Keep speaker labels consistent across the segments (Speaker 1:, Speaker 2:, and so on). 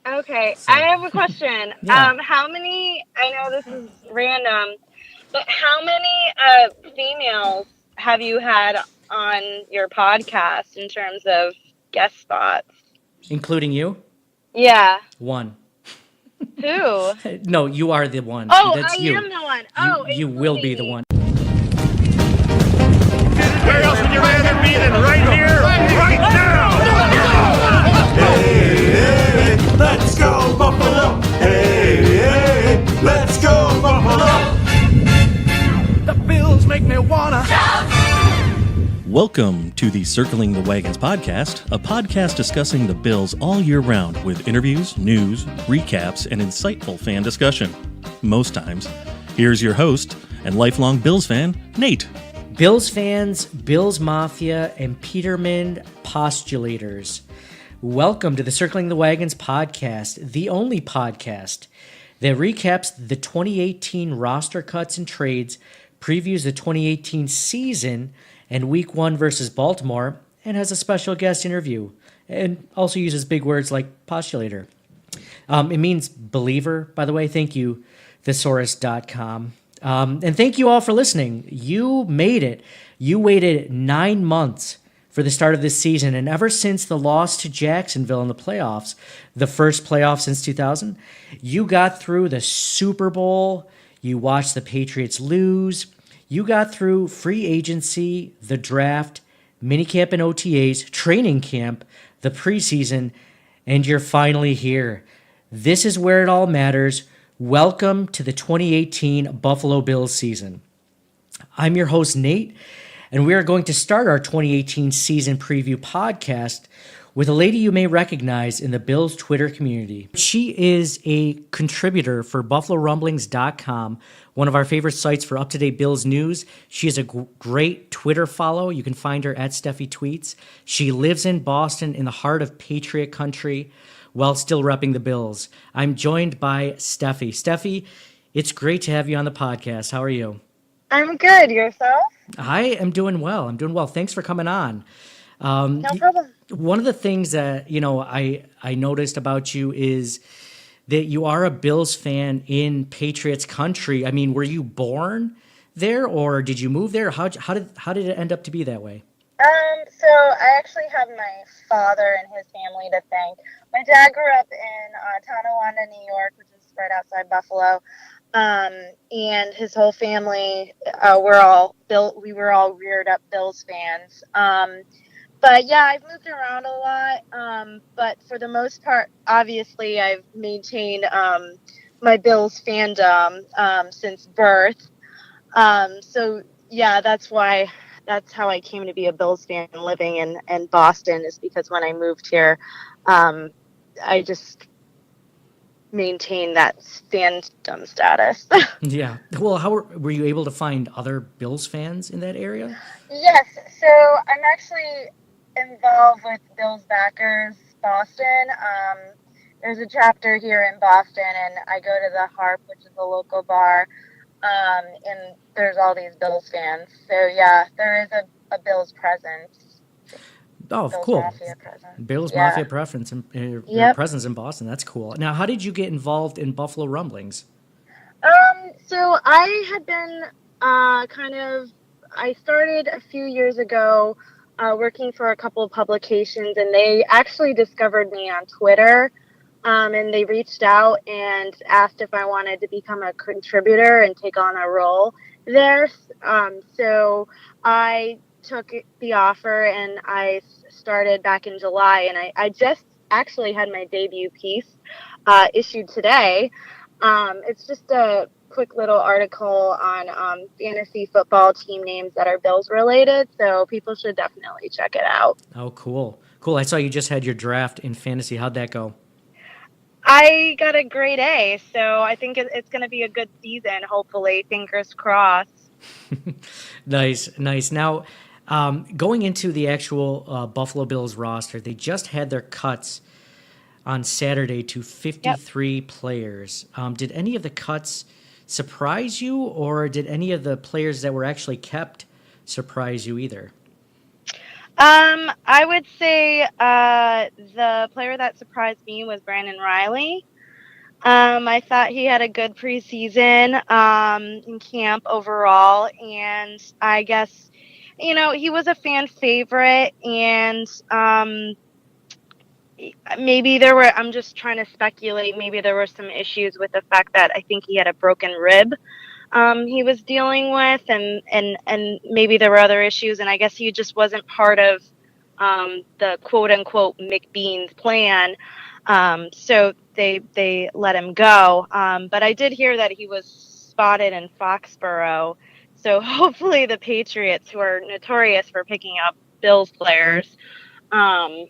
Speaker 1: Okay,
Speaker 2: So,
Speaker 1: I have a question.
Speaker 2: yeah.
Speaker 1: How many? I know this is random, but how many females have you had on your podcast in terms of guest spots?
Speaker 2: Including you?
Speaker 1: Yeah.
Speaker 2: One.
Speaker 1: Who?
Speaker 2: No, you are the one.
Speaker 1: Oh, I
Speaker 2: That's you.
Speaker 1: am the one.
Speaker 2: You
Speaker 1: Oh,
Speaker 2: you will be
Speaker 1: including
Speaker 2: the
Speaker 1: me.
Speaker 2: one.
Speaker 3: Where else would you rather be than right here, right now?
Speaker 4: Hey, hey, let's go Buffalo! Hey, hey, let's go Buffalo!
Speaker 3: The Bills make me wanna.
Speaker 5: Welcome to the Circling the Wagons podcast, a podcast discussing the Bills all year round with interviews, news, recaps, and insightful fan discussion. Most times. Here's your host and lifelong Bills fan, Nate.
Speaker 2: Bills fans, Bills Mafia, and Peterman postulators. Welcome to the Circling the Wagons podcast, the only podcast that recaps the 2018 roster cuts and trades, previews the 2018 season and Week 1 versus Baltimore, and has a special guest interview, and also uses big words like postulator. It means believer, by the way. Thank you, thesaurus.com. And thank you all for listening. You made it. You waited 9 months for the start of this season, and ever since the loss to Jacksonville in the playoffs, the first playoff since 2000, you got through the Super Bowl, you watched the Patriots lose, you got through free agency, the draft, minicamp and OTAs, training camp, the preseason, and you're finally here. This is where it all matters. Welcome to the 2018 Buffalo Bills season. I'm your host, Nate, and we are going to start our 2018 season preview podcast with a lady you may recognize in the Bills Twitter community. She is a contributor for BuffaloRumblings.com, one of our favorite sites for up-to-date Bills news. She is a great Twitter follow. You can find her at Stephie Tweets. She lives in Boston in the heart of Patriot country while still repping the Bills. I'm joined by Stephie. Stephie, it's great to have you on the podcast. How are you?
Speaker 1: I'm good. Yourself?
Speaker 2: I am doing well. Thanks for coming on.
Speaker 1: No problem.
Speaker 2: One of the things that, I noticed about you is that you are a Bills fan in Patriots country. I mean, were you born there or did you move there? How did it end up to be that way?
Speaker 1: So I actually have my father and his family to thank. My dad grew up in Tonawanda, New York, which is right outside Buffalo. And his whole family, we were all reared up Bills fans. But yeah, I've moved around a lot. But for the most part, obviously, I've maintained my Bills fandom since birth. So yeah, that's how I came to be a Bills fan living in Boston, is because when I moved here, I just maintained that fandom status.
Speaker 2: Yeah. Well, how were you able to find other Bills fans in that area?
Speaker 1: Yes, so I'm actually involved with Bills Backers Boston. There's a chapter here in Boston, and I go to the Harp, which is a local bar, and there's all these Bills fans. So yeah, there is a Bills presence.
Speaker 2: Oh,
Speaker 1: Bills
Speaker 2: cool.
Speaker 1: Mafia presence.
Speaker 2: Bills
Speaker 1: Yeah.
Speaker 2: Mafia preference and
Speaker 1: Yep.
Speaker 2: presence in Boston. That's cool. Now, how did you get involved in Buffalo Rumblings?
Speaker 1: So I had been I started a few years ago working for a couple of publications, and they actually discovered me on Twitter, and they reached out and asked if I wanted to become a contributor and take on a role there. So I took the offer, and I started back in July, and I just actually had my debut piece issued today. It's just a quick little article on fantasy football team names that are Bills related, so people should definitely check it out.
Speaker 2: Oh, cool. Cool. I saw you just had your draft in fantasy. How'd that go?
Speaker 1: I got a grade A, so I think it's going to be a good season, hopefully. Fingers crossed.
Speaker 2: Nice. Now, going into the actual Buffalo Bills roster, they just had their cuts on Saturday to 53 players. Did any of the cuts surprise you, or did any of the players that were actually kept surprise you either?
Speaker 1: I would say the player that surprised me was Brandon Riley. I thought he had a good preseason in camp overall, and I guess he was a fan favorite, and maybe there were. I'm just trying to speculate. Maybe there were some issues with the fact that I think he had a broken rib. He was dealing with, and maybe there were other issues, and I guess he just wasn't part of the quote unquote McBean's plan. So they let him go. But I did hear that he was spotted in Foxborough. So hopefully the Patriots, who are notorious for picking up Bills players, um,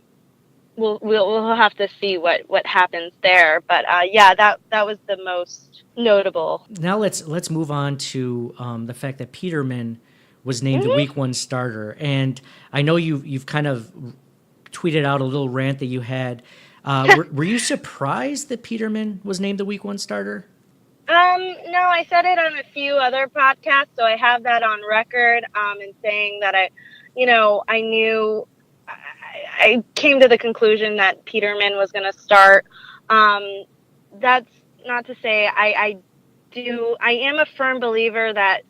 Speaker 1: we'll have to see what happens there. But yeah, that was the most notable.
Speaker 2: Now let's move on to the fact that Peterman was named the
Speaker 1: Mhm.
Speaker 2: Week 1 starter, and I know you've kind of tweeted out a little rant that you had. Were you surprised that Peterman was named the Week 1 starter?
Speaker 1: No, I said it on a few other podcasts, so I have that on record. In saying that I knew, I came to the conclusion that Peterman was going to start. That's not to say I am a firm believer that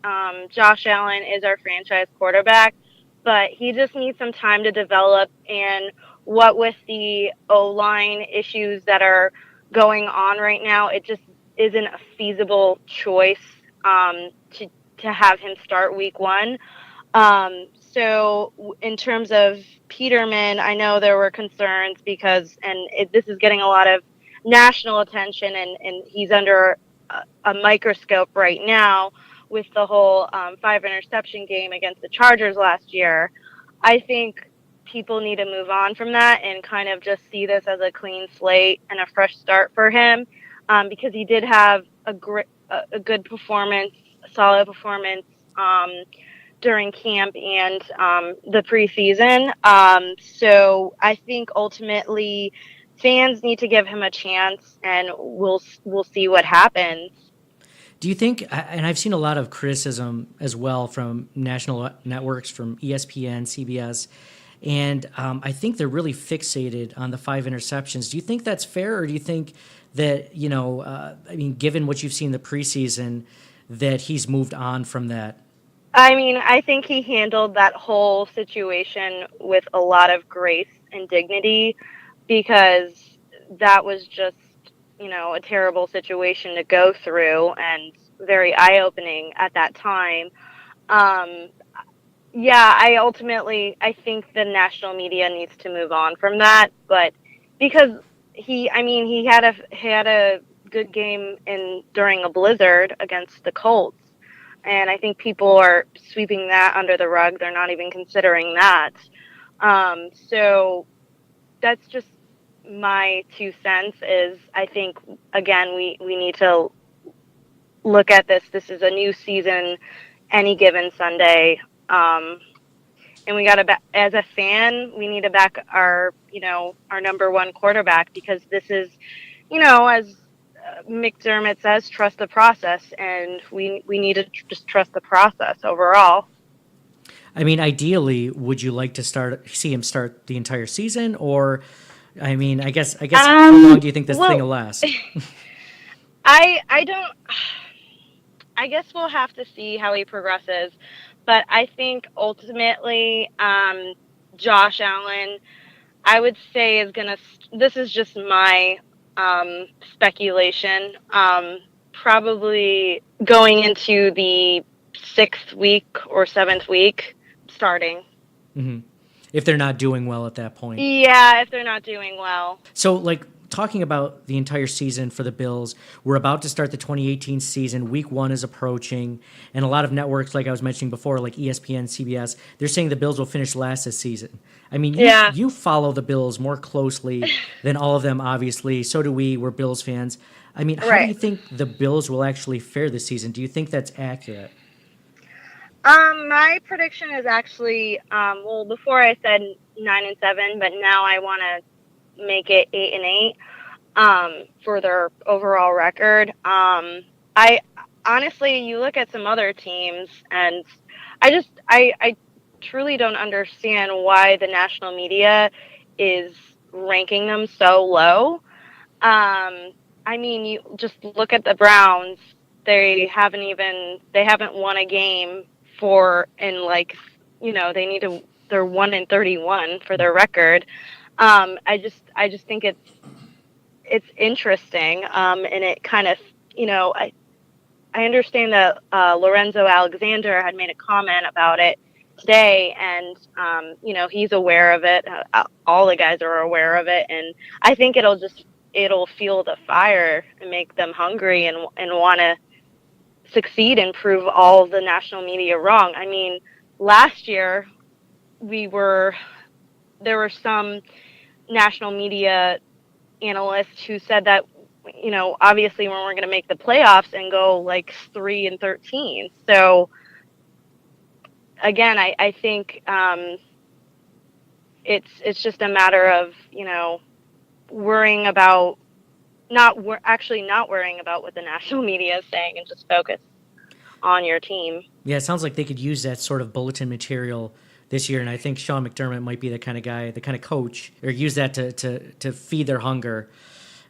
Speaker 1: Josh Allen is our franchise quarterback, but he just needs some time to develop. And what with the O-line issues that are going on right now, it just isn't a feasible choice to have him start week 1. So in terms of Peterman, I know there were concerns because, this is getting a lot of national attention, and he's under a microscope right now with the whole 5 interception game against the Chargers last year. I think people need to move on from that and kind of just see this as a clean slate and a fresh start for him, because he did have a good performance, a solid performance during camp and the preseason. So I think ultimately fans need to give him a chance, and we'll see what happens.
Speaker 2: Do you think, and I've seen a lot of criticism as well from national networks, from ESPN, CBS, and I think they're really fixated on the 5 interceptions. Do you think that's fair, or do you think that, given what you've seen in the preseason, that he's moved on from that?
Speaker 1: I mean, I think he handled that whole situation with a lot of grace and dignity, because that was just, a terrible situation to go through and very eye-opening at that time. Um, yeah, I think the national media needs to move on from that, but because he had a good game during a blizzard against the Colts. And I think people are sweeping that under the rug. They're not even considering that. So that's just my 2 cents. Is I think, again, we need to look at this. This is a new season, any given Sunday. And we got to, as a fan, we need to back our number one quarterback, because this is, as McDermott says, trust the process, and we need to just trust the process overall.
Speaker 2: I mean, ideally, would you like to see him start the entire season, or, I mean, I guess, how long do you think this thing will last?
Speaker 1: I don't. I guess we'll have to see how he progresses, but I think ultimately, Josh Allen, I would say, is gonna. This is just my speculation. Probably going into the 6th week or 7th week, starting.
Speaker 2: Mm-hmm. If they're not doing well at that point.
Speaker 1: Yeah, if they're not doing well.
Speaker 2: So, talking about the entire season for the Bills, we're about to start the 2018 season. Week 1 is approaching, and a lot of networks, like I was mentioning before, like ESPN, CBS, they're saying the Bills will finish last this season. I mean, you follow the Bills more closely than all of them, obviously. So do we. We're Bills fans. I mean, how do you think the Bills will actually fare this season? Do you think that's accurate?
Speaker 1: My prediction is actually, before I said 9-7, but now I want to make it 8-8 for their overall record. I honestly, you look at some other teams, and I truly don't understand why the national media is ranking them so low. I mean, you just look at the Browns. They haven't won a game they're 1-31 for their record. I just think it's interesting. And it kind of, I understand that Lorenzo Alexander had made a comment about it today, and he's aware of it. All the guys are aware of it, and I think it'll fuel the fire and make them hungry and want to succeed and prove all the national media wrong. I mean, last year there were some national media analysts who said that, obviously we weren't going to make the playoffs and go like 3-13. So again, I think it's just a matter of, worrying about not worrying about what the national media is saying and just focus on your team.
Speaker 2: Yeah, it sounds like they could use that sort of bulletin material this year, and I think Sean McDermott might be the kind of guy, the kind of coach, or use that to feed their hunger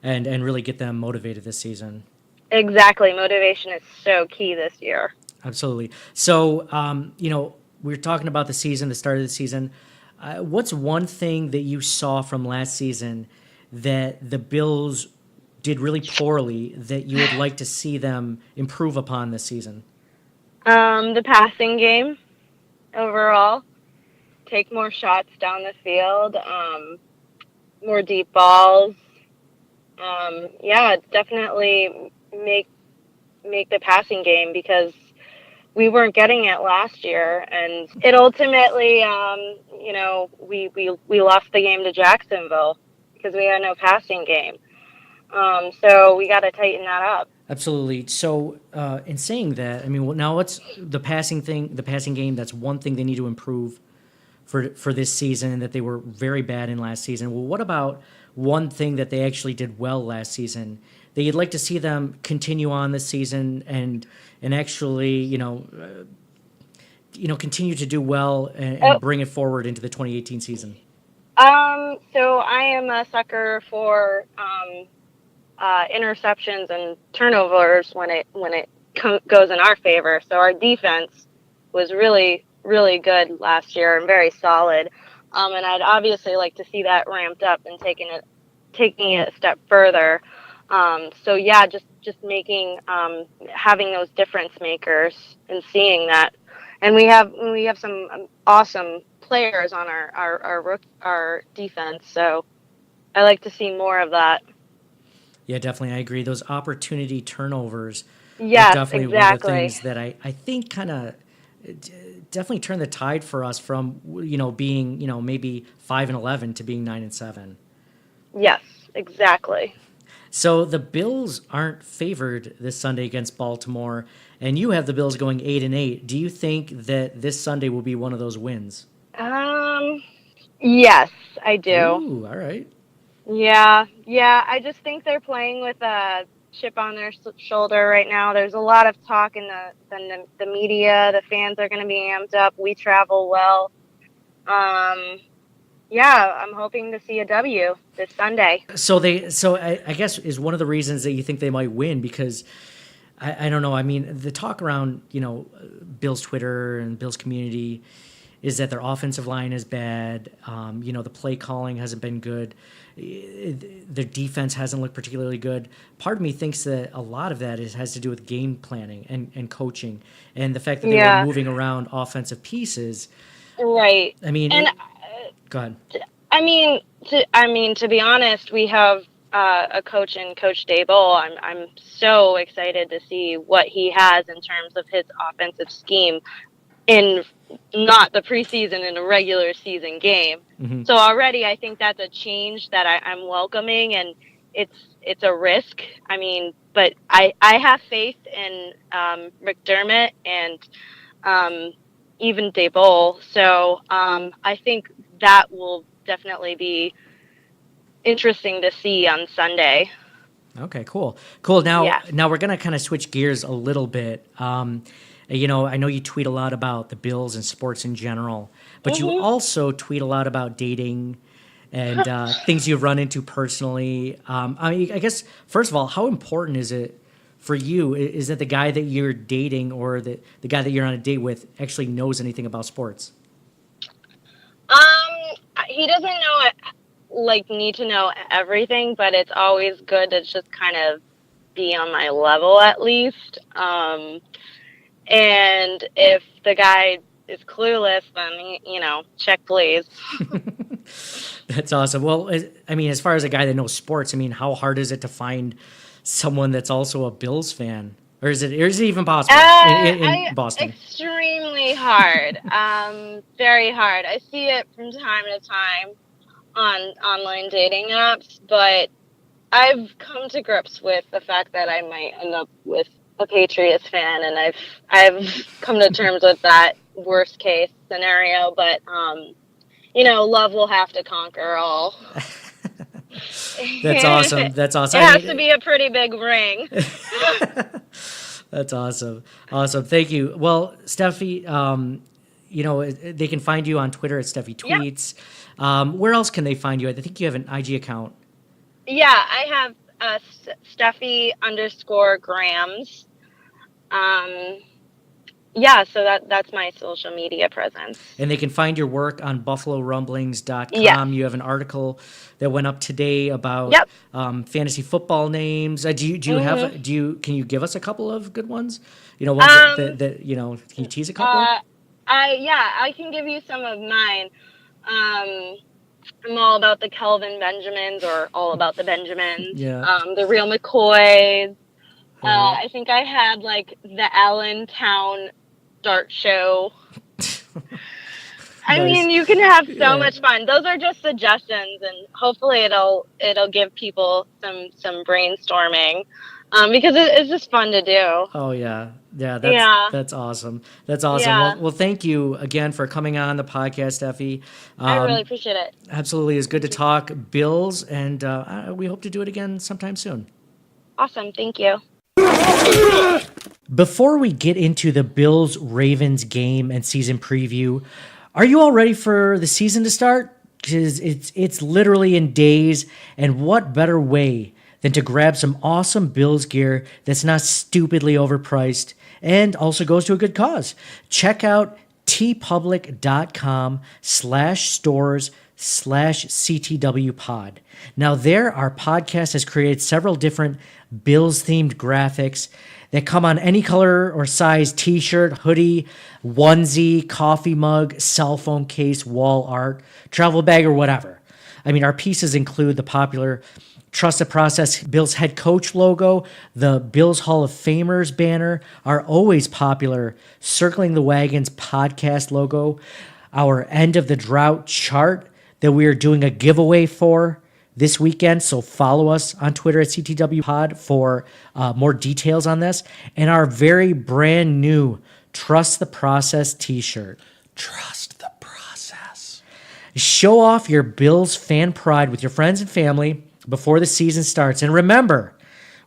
Speaker 2: and really get them motivated this season.
Speaker 1: Exactly. Motivation is so key this year.
Speaker 2: Absolutely. So, we're talking about the season, the start of the season. What's one thing that you saw from last season that the Bills did really poorly that you would like to see them improve upon this season?
Speaker 1: The passing game overall. Take more shots down the field, more deep balls. Definitely make the passing game, because we weren't getting it last year, and it ultimately, we lost the game to Jacksonville because we had no passing game. So we got to tighten that up.
Speaker 2: Absolutely. So, in saying that, I mean, now what's the passing game? That's one thing they need to improve for this season, that they were very bad in last season. Well, what about one thing that they actually did well last season that you'd like to see them continue on this season and actually, continue to do well and bring it forward into the 2018 season?
Speaker 1: So I am a sucker for interceptions and turnovers when it goes in our favor. So our defense was really, really good last year and very solid. And I'd obviously like to see that ramped up and taking it a step further. Just making having those difference makers and seeing that. And we have some awesome players on our defense. So I like to see more of that.
Speaker 2: Yeah, definitely. I agree. Those opportunity turnovers are
Speaker 1: Yes,
Speaker 2: definitely
Speaker 1: exactly.
Speaker 2: one of the things that I think kind of definitely turned the tide for us from, being, maybe 5-11 to being 9-7.
Speaker 1: Yes, exactly.
Speaker 2: So the Bills aren't favored this Sunday against Baltimore, and you have the Bills going 8-8. Do you think that this Sunday will be one of those wins?
Speaker 1: Yes, I do.
Speaker 2: Ooh, all right.
Speaker 1: Yeah. I just think they're playing with a chip on their shoulder right now. There's a lot of talk in the media. The fans are going to be amped up. We travel well. I'm hoping to see a W this Sunday.
Speaker 2: So I guess is one of the reasons that you think they might win, because I don't know. I mean, the talk around, Bills Twitter and Bills community is that their offensive line is bad. The play calling hasn't been good. Their defense hasn't looked particularly good. Part of me thinks that a lot of that has to do with game planning and coaching, and the fact that they were moving around offensive pieces.
Speaker 1: Right.
Speaker 2: I mean,
Speaker 1: and
Speaker 2: go ahead.
Speaker 1: To be honest, we have a coach in Coach Dable. I'm so excited to see what he has in terms of his offensive scheme in not the preseason, in a regular season game.
Speaker 2: Mm-hmm.
Speaker 1: So already I think that's a change that I'm welcoming, and it's a risk. I mean, but I have faith in McDermott and even Dable. So I think that will definitely be interesting to see on Sunday.
Speaker 2: Okay, cool. Now,
Speaker 1: Yeah.
Speaker 2: now we're gonna kind of switch gears a little bit. You know, I know you tweet a lot about the Bills and sports in general, but you also tweet a lot about dating and things you've run into personally. I guess first of all, how important is it for you? Is that the guy that you're dating or the guy that you're on a date with actually knows anything about sports?
Speaker 1: He doesn't know it, like need to know everything, but it's always good to just kind of be on my level at least. And if the guy is clueless, then, check please.
Speaker 2: That's awesome. Well, I mean, as far as a guy that knows sports, I mean, how hard is it to find someone that's also a Bills fan? Or is it even possible in Boston?
Speaker 1: Extremely hard. Very hard. I see it from time to time on online dating apps, but I've come to grips with the fact that I might end up with a Patriots fan, and I've come to terms with that worst case scenario, but love will have to conquer all.
Speaker 2: That's awesome. That's awesome.
Speaker 1: It has to be a pretty big ring.
Speaker 2: That's awesome. Awesome. Thank you. Well, Stephie, they can find you on Twitter at Stephie Tweets. Yep. Where else can they find you? I think you have an IG account.
Speaker 1: Yeah, I have Stephie_Grams. So that's my social media presence.
Speaker 2: And they can find your work on BuffaloRumblings.com.
Speaker 1: Yeah.
Speaker 2: You have an article that went up today about fantasy football names. Can you give us a couple of good ones? Ones that can you tease a couple?
Speaker 1: I can give you some of mine. I'm all about the Kelvin Benjamins, or all about the Benjamins.
Speaker 2: Yeah.
Speaker 1: The Real McCoys. I think I had like the Allentown Dart Show. I mean, you can have so much fun. Those are just suggestions, and hopefully it'll give people some brainstorming, because it's just fun to do.
Speaker 2: Oh yeah. That's awesome. That's awesome.
Speaker 1: Yeah.
Speaker 2: Well, thank you again for coming on the podcast, Stephie.
Speaker 1: I really appreciate it.
Speaker 2: Absolutely, it's good to talk Bills, and we hope to do it again sometime soon.
Speaker 1: Awesome. Thank you.
Speaker 2: Before we get into the Bills-Ravens game and season preview, are you all ready for the season to start? Because it's literally in days, and what better way than to grab some awesome Bills gear that's not stupidly overpriced and also goes to a good cause. Check out tpublic.com/stores/CTWpod. Now there, our podcast has created several different Bills-themed graphics that come on any color or size t-shirt, hoodie, onesie, coffee mug, cell phone case, wall art, travel bag, or whatever. I mean, our pieces include the popular Trust the Process Bills head coach logo, the Bills Hall of Famers banner, our always popular Circling the Wagons podcast logo, our End of the Drought chart that we are doing a giveaway for this weekend. So follow us on Twitter at CTWPod for more details on this. And our very brand new Trust the Process t-shirt. Trust the process. Show off your Bills fan pride with your friends and family before the season starts. And remember,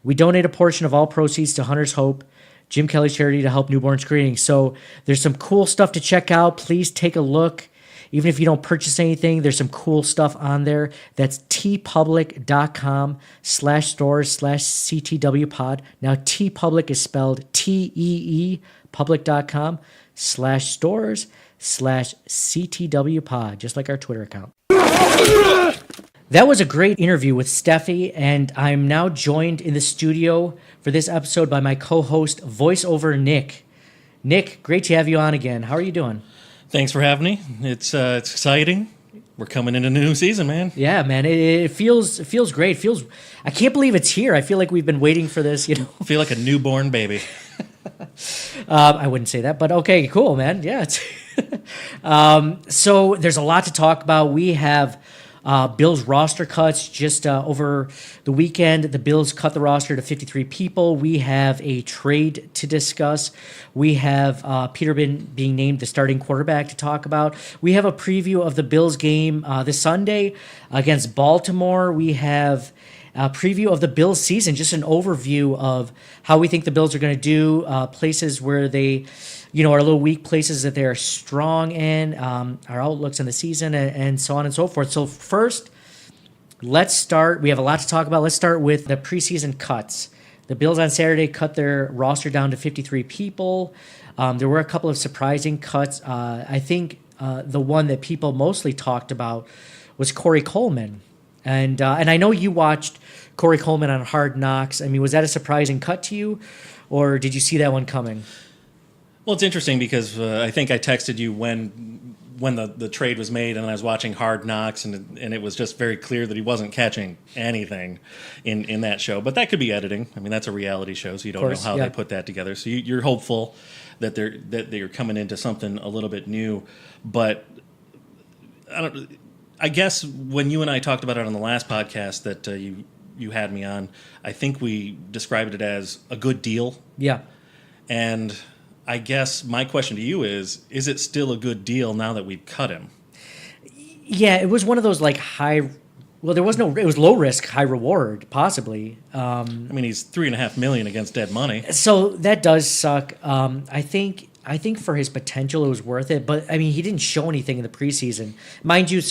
Speaker 2: we donate a portion of all proceeds to Hunter's Hope, Jim Kelly's charity, to help newborn screening. So there's some cool stuff to check out. Please take a look. Even if you don't purchase anything, there's some cool stuff on there. That's tpublic.com/stores/CTWpod. Now, tpublic is spelled TEE, public.com/stores/CTWpod, just like our Twitter account. That was a great interview with Stephie, and I'm now joined in the studio for this episode by my co-host, voiceover Nick. Nick, great to have you on again. How are you doing?
Speaker 5: Thanks for having me. It's exciting. We're coming into a new season, man.
Speaker 2: Yeah, man. It feels great. I can't believe it's here. I feel like we've been waiting for this.
Speaker 5: I feel like a newborn baby.
Speaker 2: I wouldn't say that, but okay, cool, man. Yeah. So there's a lot to talk about. We have Bills roster cuts just over the weekend. The Bills cut the roster to 53 people. We have a trade to discuss. We have Peterman being named the starting quarterback to talk about. We have a preview of the Bills game this Sunday against Baltimore. We have preview of the Bills season, just an overview of how we think the Bills are going to do, places where they, are a little weak, places that they're strong in, our outlooks on the season, and so on and so forth. So first, let's start. We have a lot to talk about. Let's start with the preseason cuts. The Bills on Saturday cut their roster down to 53 people. There were a couple of surprising cuts. I think the one that people mostly talked about was Corey Coleman. And I know you watched Corey Coleman on Hard Knocks. I mean, was that a surprising cut to you, or did you see that one coming?
Speaker 5: Well, it's interesting because I think I texted you when the trade was made, and I was watching Hard Knocks, and it was just very clear that he wasn't catching anything in that show. But that could be editing. I mean, that's a reality show, so you don't know how they put that together. So you're hopeful that they're coming into something a little bit new. But I guess when you and I talked about it on the last podcast that you had me on, I think we described it as a good deal.
Speaker 2: Yeah.
Speaker 5: And I guess my question to you is it still a good deal now that we've cut him?
Speaker 2: Yeah, it was one of those like it was low risk, high reward, possibly.
Speaker 5: I mean, he's $3.5 million against dead money.
Speaker 2: So that does suck. I think for his potential, it was worth it. But I mean, he didn't show anything in the preseason. Mind you,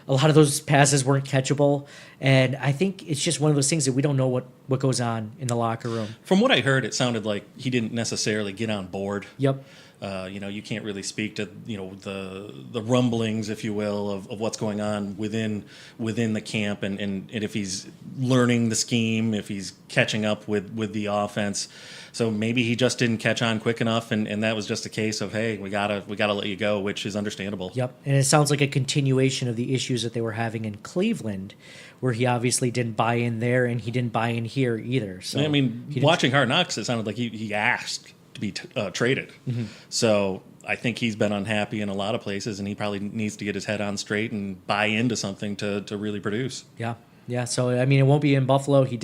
Speaker 2: a lot of those passes weren't catchable, and I think it's just one of those things that we don't know what goes on in the locker room.
Speaker 5: From what I heard, it sounded like he didn't necessarily get on board.
Speaker 2: Yep.
Speaker 5: You can't really speak to the rumblings, if you will, of what's going on within the camp, and if he's learning the scheme, if he's catching up with the offense. So maybe he just didn't catch on quick enough, and that was just a case of, hey, we gotta let you go, which is understandable.
Speaker 2: Yep, and it sounds like a continuation of the issues that they were having in Cleveland, where he obviously didn't buy in there, and he didn't buy in here either. So
Speaker 5: I mean, watching Hard Knocks, it sounded like he asked to be traded. Mm-hmm. So I think he's been unhappy in a lot of places, and he probably needs to get his head on straight and buy into something to really produce.
Speaker 2: Yeah. Yeah. So, I mean, it won't be in Buffalo. He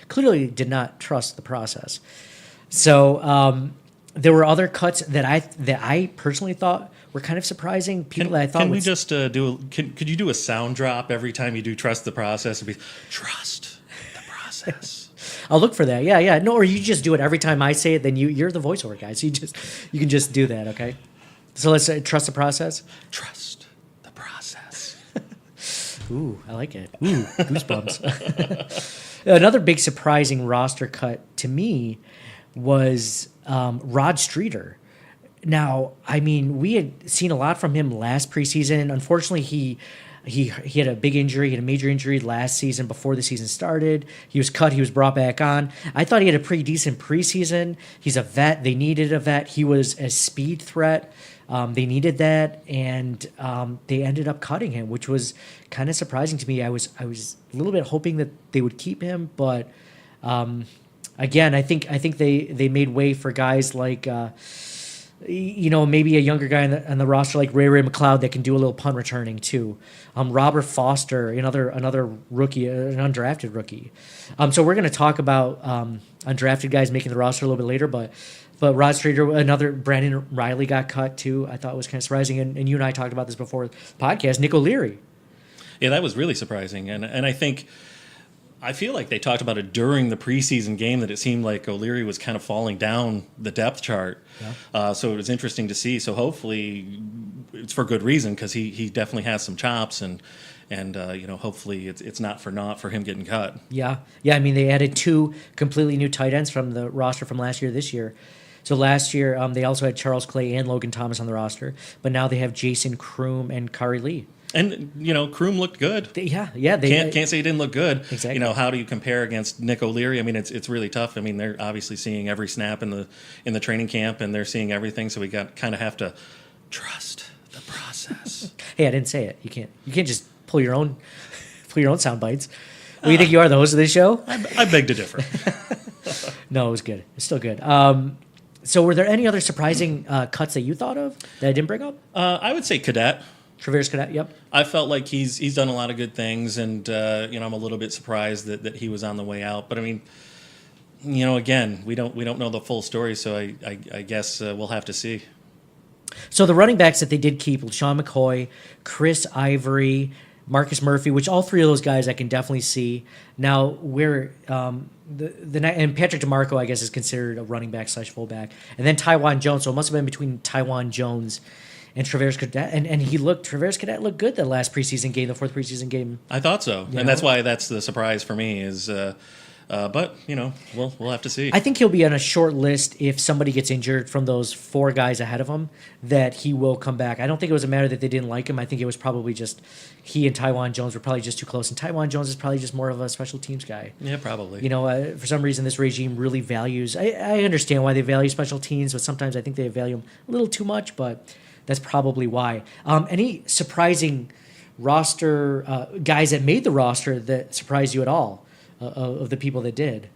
Speaker 2: clearly did not trust the process. So there were other cuts that I personally thought were kind of surprising. People that I thought.
Speaker 5: Can we just could you do a sound drop every time you do trust the process? It'd be trust the process.
Speaker 2: I'll look for that. Yeah. No, or you just do it every time I say it. Then you're the voiceover guy, so you can just do that. Okay. So let's trust the process.
Speaker 5: Trust the process.
Speaker 2: Ooh, I like it. Ooh, goosebumps. Another big surprising roster cut to me was Rod Streeter. Now, I mean, we had seen a lot from him last preseason. Unfortunately, he had a big injury, he had a major injury last season before the season started. He was cut, he was brought back on. I thought he had a pretty decent preseason. He's a vet. They needed a vet. He was a speed threat. They needed that, and they ended up cutting him, which was kind of surprising to me. I was a little bit hoping that they would keep him, but again, I think they made way for guys like maybe a younger guy on the roster like Ray McLeod that can do a little punt returning too. Robert Foster, another rookie, an undrafted rookie. So we're going to talk about undrafted guys making the roster a little bit later, but Rod Streeter, another Brandon Riley got cut too. I thought it was kind of surprising, and you and I talked about this before the podcast. Nick O'Leary.
Speaker 5: Yeah, that was really surprising, and I feel like they talked about it during the preseason game that it seemed like O'Leary was kind of falling down the depth chart. Yeah. So it was interesting to see. So hopefully it's for good reason because he definitely has some chops and hopefully it's not for naught for him getting cut.
Speaker 2: Yeah. I mean, they added 2 completely new tight ends from the roster from last year this year. So last year they also had Charles Clay and Logan Thomas on the roster, but now they have Jason Kroom and Kari Lee.
Speaker 5: And Kroom looked good.
Speaker 2: They
Speaker 5: can't say he didn't look good.
Speaker 2: Exactly.
Speaker 5: How do you compare against Nick O'Leary? I mean, it's really tough. I mean, they're obviously seeing every snap in the training camp, and they're seeing everything. So we kind of have to trust the process.
Speaker 2: Hey, I didn't say it. You can't just pull your own sound bites. What do you think you are, the host of this show?
Speaker 5: I beg to differ.
Speaker 2: No, it was good. It's still good. So were there any other surprising cuts that you thought of that I didn't bring up?
Speaker 5: I would say Cadet.
Speaker 2: Traverse Cadet, yep.
Speaker 5: I felt like he's done a lot of good things, and I'm a little bit surprised that he was on the way out. But I mean, again, we don't know the full story, so I guess we'll have to see.
Speaker 2: So the running backs that they did keep, LaShawn McCoy, Chris Ivory, Marcus Murphy, which all three of those guys I can definitely see. Now, where and Patrick DeMarco, I guess, is considered a running back / fullback. And then Tywan Jones. So it must have been between Tywan Jones and Traverse Cadet. And Traverse Cadet looked good that last preseason game, the fourth preseason game.
Speaker 5: I thought so. And that's why that's the surprise for me is but, we'll have to see.
Speaker 2: I think he'll be on a short list if somebody gets injured from those four guys ahead of him, that he will come back. I don't think it was a matter that they didn't like him. I think it was probably just he and Tywan Jones were probably just too close. And Tywan Jones is probably just more of a special teams guy.
Speaker 5: Yeah, probably.
Speaker 2: For some reason, this regime really values. I understand why they value special teams, but sometimes I think they value them a little too much, but that's probably why. Any surprising roster guys that made the roster that surprised you at all? Of the people that did.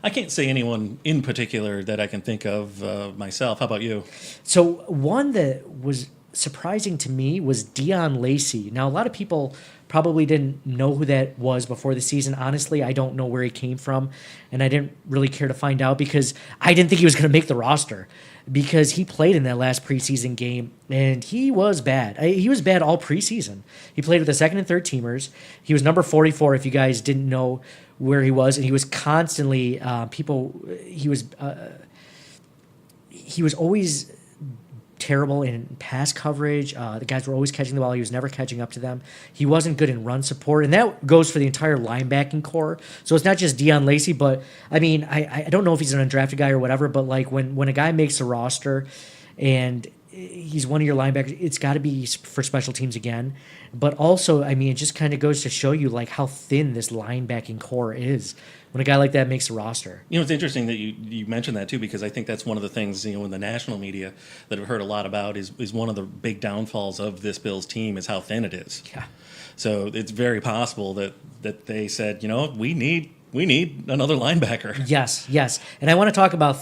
Speaker 5: I can't say anyone in particular that I can think of myself. How about you?
Speaker 2: So one that was surprising to me was Dion Lacey. Now, a lot of people probably didn't know who that was before the season. Honestly, I don't know where he came from, and I didn't really care to find out because I didn't think he was going to make the roster because he played in that last preseason game, and he was bad. He was bad all preseason. He played with the second and third teamers. He was number 44, if you guys didn't know where he was, and he was constantly he was always terrible in pass coverage. The guys were always catching the ball. He was never catching up to them. He wasn't good in run support, and that goes for the entire linebacking core. So it's not just Dion Lacey, but I mean, I don't know if he's an undrafted guy or whatever, but like when a guy makes a roster and he's one of your linebackers, it's got to be for special teams again. But also, I mean, it just kind of goes to show you like how thin this linebacking core is when a guy like that makes a roster.
Speaker 5: It's interesting that you mentioned that too, because I think that's one of the things in the national media that I've heard a lot about is one of the big downfalls of this Bills team is how thin it is.
Speaker 2: Yeah.
Speaker 5: So it's very possible that they said, we need another linebacker.
Speaker 2: Yes. And I want to talk about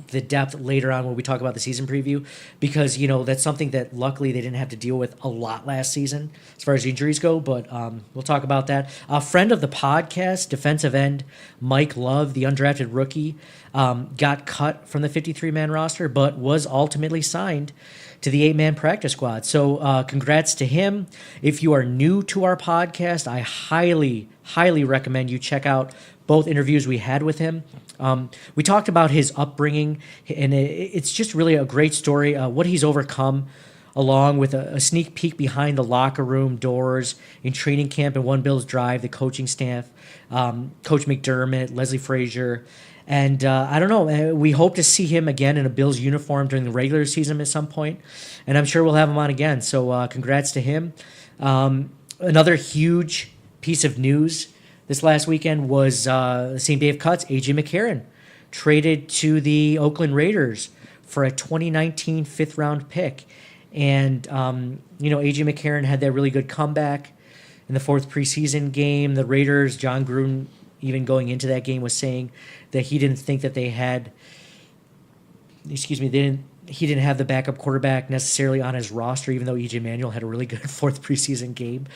Speaker 2: the depth later on when we talk about the season preview, because that's something that luckily they didn't have to deal with a lot last season as far as injuries go, but we'll talk about that. A friend of the podcast, defensive end Mike Love, the undrafted rookie, got cut from the 53-man roster but was ultimately signed to the 8-man practice squad. So congrats to him. If you are new to our podcast, I highly recommend you check out both interviews we had with him. We talked about his upbringing, and it's just really a great story, what he's overcome, along with a sneak peek behind the locker room doors in training camp and One Bills Drive, the coaching staff, Coach McDermott, Leslie Frazier. And I don't know, we hope to see him again in a Bills uniform during the regular season at some point, and I'm sure we'll have him on again. So congrats to him. Another huge piece of news this last weekend was the same day of cuts, AJ McCarron traded to the Oakland Raiders for a 2019 fifth-round pick. And, AJ McCarron had that really good comeback in the fourth preseason game. The Raiders, John Gruden, even going into that game, was saying that he didn't think that they had – he didn't have the backup quarterback necessarily on his roster, even though E.J. Manuel had a really good fourth preseason game.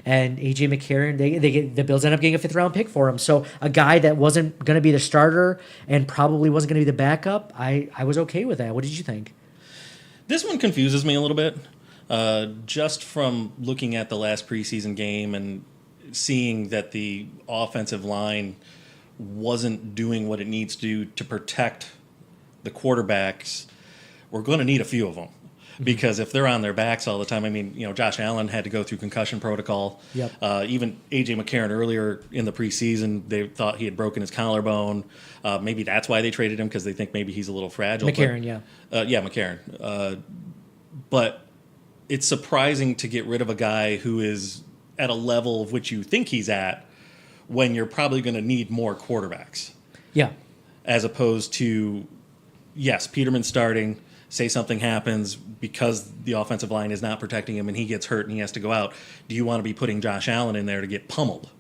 Speaker 2: And A.J. McCarron, the Bills end up getting a fifth-round pick for him. So a guy that wasn't going to be the starter and probably wasn't going to be the backup, I was okay with that. What did you think?
Speaker 5: This one confuses me a little bit, just from looking at the last preseason game and seeing that the offensive line wasn't doing what it needs to protect the quarterbacks. We're going to need a few of them because if they're on their backs all the time, I mean, Josh Allen had to go through concussion protocol.
Speaker 2: Yep.
Speaker 5: Even A.J. McCarron earlier in the preseason, they thought he had broken his collarbone. Maybe that's why they traded him, because they think maybe he's a little fragile.
Speaker 2: McCarron,
Speaker 5: McCarron. But it's surprising to get rid of a guy who is at a level of which you think he's at when you're probably going to need more quarterbacks.
Speaker 2: Yeah.
Speaker 5: As opposed to, yes, Peterman starting, say something happens because the offensive line is not protecting him and he gets hurt and he has to go out. Do you want to be putting Josh Allen in there to get pummeled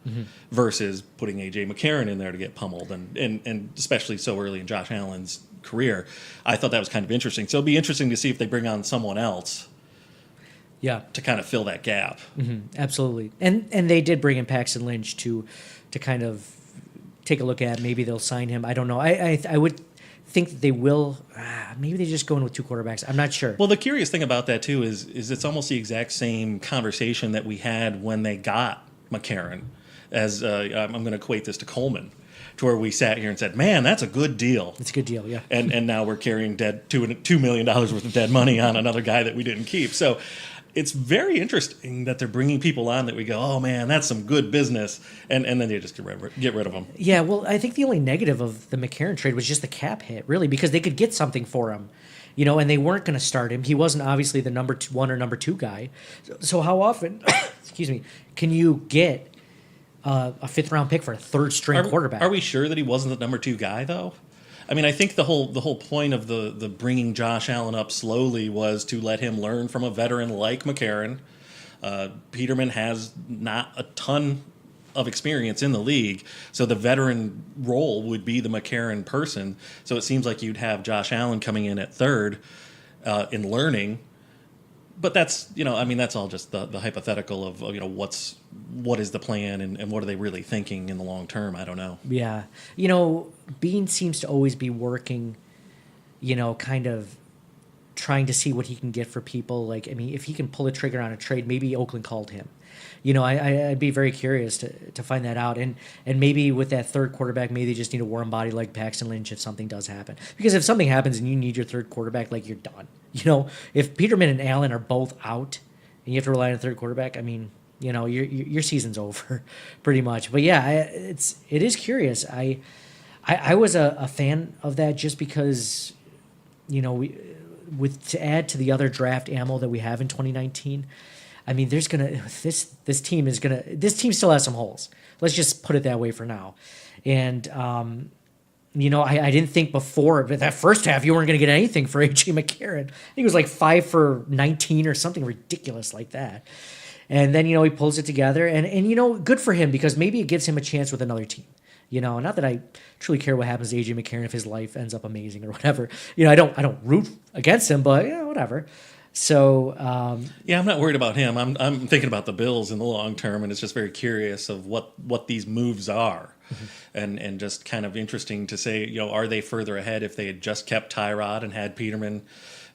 Speaker 5: versus putting A.J. McCarron in there to get pummeled? And especially so early in Josh Allen's career, I thought that was kind of interesting. So it'll be interesting to see if they bring on someone else to kind of fill that gap.
Speaker 2: Mm-hmm. Absolutely. And they did bring in Paxton Lynch to kind of take a look at. Maybe they'll sign him. I don't know. I would think that they will. Maybe they just go in with 2 quarterbacks. I'm not sure.
Speaker 5: Well, the curious thing about that too is it's almost the exact same conversation that we had when they got McCarron. As I'm going to equate this to Coleman, to where we sat here and said, "Man, that's a good deal."
Speaker 2: It's a good deal, yeah.
Speaker 5: And now we're carrying $2 million worth of dead money on another guy that we didn't keep. So it's very interesting that they're bringing people on that we go, "Oh man, that's some good business," and then they just get rid of them.
Speaker 2: Yeah, well, I think the only negative of the McCarron trade was just the cap hit, really, because they could get something for him, and they weren't going to start him. He wasn't obviously the number 1 or number 2 guy. So how often, excuse me, can you get a 5th round pick for a 3rd string quarterback?
Speaker 5: Are we sure that he wasn't the number 2 guy though? I mean, I think the whole point of the bringing Josh Allen up slowly was to let him learn from a veteran like McCarron. Peterman has not a ton of experience in the league, so the veteran role would be the McCarron person. So it seems like you'd have Josh Allen coming in at 3rd in learning. But that's that's all just the hypothetical of what is the plan and what are they really thinking in the long term? I don't know.
Speaker 2: Yeah, Bean seems to always be working, kind of trying to see what he can get for people. Like, I mean, if he can pull a trigger on a trade, maybe Oakland called him. I'd be very curious to find that out. And maybe with that 3rd quarterback, maybe they just need a warm body like Paxton Lynch if something does happen. Because if something happens and you need your 3rd quarterback, like, you're done. If Peterman and Allen are both out and you have to rely on a 3rd quarterback, I mean, your season's over pretty much. But yeah, it is curious. I was a fan of that just because, to add to the other draft ammo that we have in 2019. I mean, this team still has some holes. Let's just put it that way for now. And I didn't think before, but that first half you weren't going to get anything for AJ McCarron. I think it was like 5 for 19 or something ridiculous like that. And then he pulls it together, and good for him, because maybe it gives him a chance with another team. Not that I truly care what happens to AJ McCarron if his life ends up amazing or whatever. I don't root against him, but whatever. So
Speaker 5: I'm not worried about him. I'm thinking about the Bills in the long term, and it's just very curious of what these moves are, and just kind of interesting to say, are they further ahead if they had just kept Tyrod and had Peterman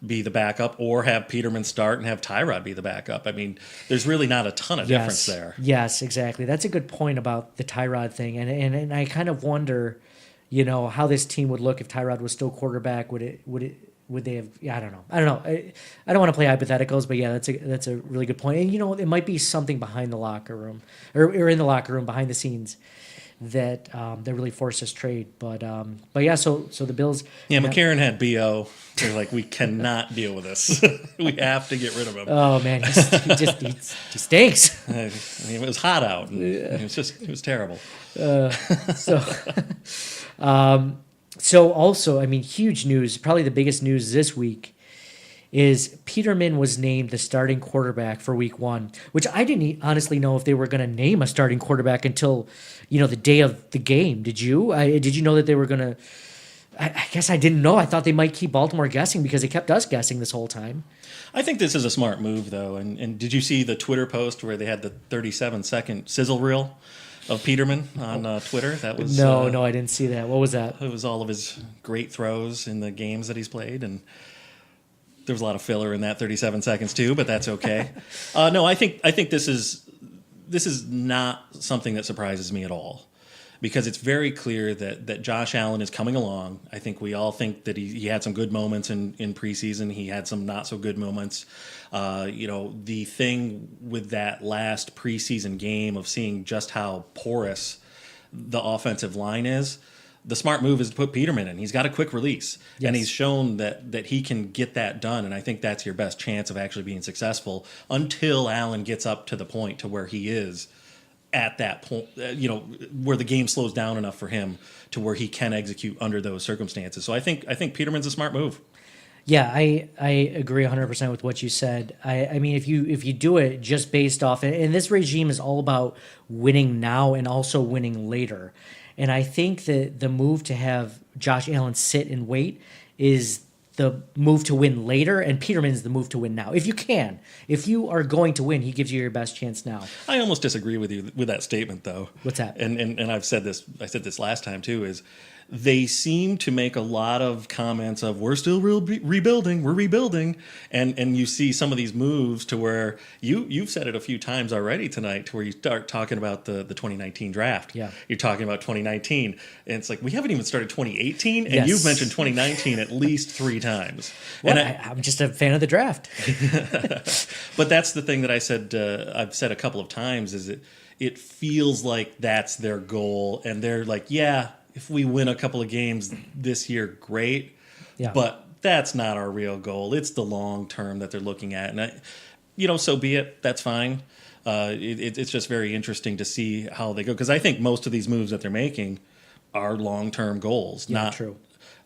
Speaker 5: be the backup, or have Peterman start and have Tyrod be the backup? I mean, there's really not a ton of difference there.
Speaker 2: Yes, exactly. That's a good point about the Tyrod thing, and I kind of wonder, how this team would look if Tyrod was still quarterback. Would they have? Yeah, I don't know. I don't want to play hypotheticals, but yeah, that's a really good point. And it might be something behind the locker room, or in the locker room behind the scenes, that really forced this trade. But yeah, so the Bills.
Speaker 5: Yeah, McCarron had BO. They're like, we cannot deal with this. We have to get rid of him.
Speaker 2: Oh man, he stinks.
Speaker 5: I mean, it was hot out. And it was terrible.
Speaker 2: So also, I mean, huge news, probably the biggest news this week, is Peterman was named the starting quarterback for week 1, which I didn't honestly know if they were going to name a starting quarterback until, the day of the game. Did you? Did you know that they were going to? I guess I didn't know. I thought they might keep Baltimore guessing because they kept us guessing this whole time.
Speaker 5: I think this is a smart move, though. And did you see the Twitter post where they had the 37-second sizzle reel of Peterman on Twitter? That was
Speaker 2: no, I didn't see that. What was that?
Speaker 5: It was all of his great throws in the games that he's played, and there was a lot of filler in that 37 seconds too, but that's okay. No, I think this is not something that surprises me at all, because it's very clear that Josh Allen is coming along. I think we all think that he had some good moments in preseason. He had some not so good moments. The thing with that last preseason game of seeing just how porous the offensive line is, the smart move is to put Peterman in. He's got a quick release, and he's shown that he can get that done, and I think that's your best chance of actually being successful until Allen gets up to the point to where he is at that point, where the game slows down enough for him to where he can execute under those circumstances. So I think Peterman's a smart move.
Speaker 2: Yeah, I agree 100% with what you said. I mean, if you do it just based off, and this regime is all about winning now and also winning later. And I think that the move to have Josh Allen sit and wait is the move to win later, and Peterman's the move to win now. If you are going to win, he gives you your best chance now.
Speaker 5: I almost disagree with you with that statement, though.
Speaker 2: What's that?
Speaker 5: And I said this last time too, is they seem to make a lot of comments of we're still rebuilding, we're rebuilding, and you see some of these moves to where you've said it a few times already tonight, to where you start talking about the 2019 draft.
Speaker 2: Yeah,
Speaker 5: you're talking about 2019, and it's like we haven't even started 2018, and
Speaker 2: Yes.
Speaker 5: you've mentioned 2019 at least 3 times.
Speaker 2: well,
Speaker 5: And
Speaker 2: I'm just a fan of the draft.
Speaker 5: but that's the thing that I've said a couple of times is it feels like that's their goal, and they're like, yeah, if we win a couple of games this year, great.
Speaker 2: Yeah.
Speaker 5: But that's not our real goal. It's the long term that they're looking at, and so be it. That's fine. It's just very interesting to see how they go, because I think most of these moves that they're making are long term goals.
Speaker 2: Yeah,
Speaker 5: not
Speaker 2: true.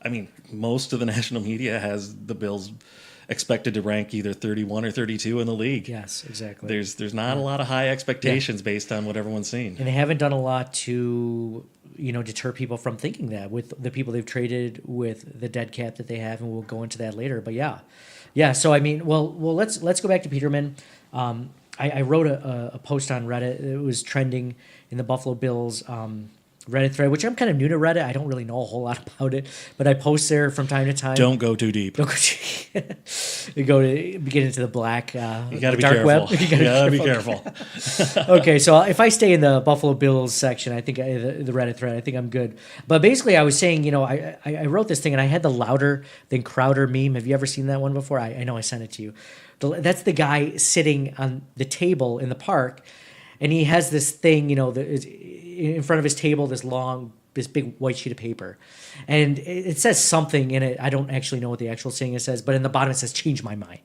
Speaker 5: I mean, most of the national media has the Bills expected to rank either 31 or 32 in the league.
Speaker 2: Yes, exactly.
Speaker 5: There's not a lot of high expectations based on what everyone's seen.
Speaker 2: And they haven't done a lot to, deter people from thinking that with the people they've traded, with the dead cap that they have, and we'll go into that later. But yeah. So I mean, well, let's go back to Peterman. I wrote a post on Reddit. It was trending in the Buffalo Bills Reddit thread, which I'm kind of new to Reddit. I don't really know a whole lot about it, but I post there from time to time.
Speaker 5: Don't go too deep.
Speaker 2: Don't go too get into the black,
Speaker 5: You got to be
Speaker 2: dark
Speaker 5: careful.
Speaker 2: web.
Speaker 5: You got to be careful.
Speaker 2: Okay, so if I stay in the Buffalo Bills section, I think the Reddit thread, I think I'm good. But basically, I was saying, I wrote this thing, and I had the louder than Crowder meme. Have you ever seen that one before? I know I sent it to you. That's the guy sitting on the table in the park, and he has this thing, in front of his table, this big white sheet of paper, and it says something in it. I don't actually know what the actual saying it says, but in the bottom it says "change my mind."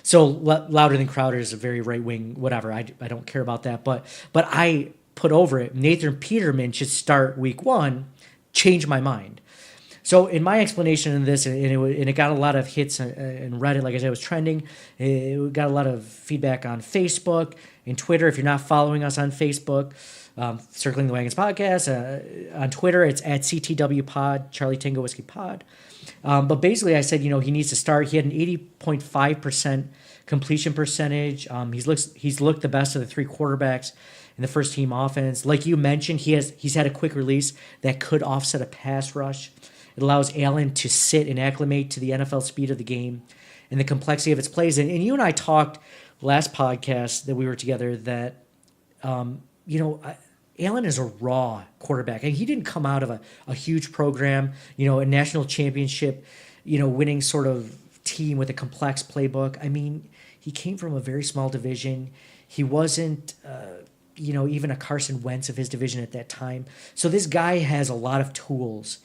Speaker 2: So louder than Crowder is a very right wing, whatever. I don't care about that, but I put over it, Nathan Peterman should start week 1, change my mind. So in my explanation in this, and it got a lot of hits in Reddit, like I said, it was trending. It got a lot of feedback on Facebook and Twitter. If you're not following us on Facebook, Circling the Wagons Podcast. On Twitter, it's at CTW Pod, Charlie Tango Whiskey Pod. But basically, I said, he needs to start. He had an 80.5% completion percentage. He's looked the best of the 3 quarterbacks in the first team offense. Like you mentioned, he's had a quick release that could offset a pass rush. It allows Allen to sit and acclimate to the NFL speed of the game and the complexity of its plays. And you and I talked last podcast that we were together that, Allen is a raw quarterback. And he didn't come out of a huge program, a national championship, winning sort of team with a complex playbook. I mean, he came from a very small division. He wasn't, even a Carson Wentz of his division at that time. So this guy has a lot of tools.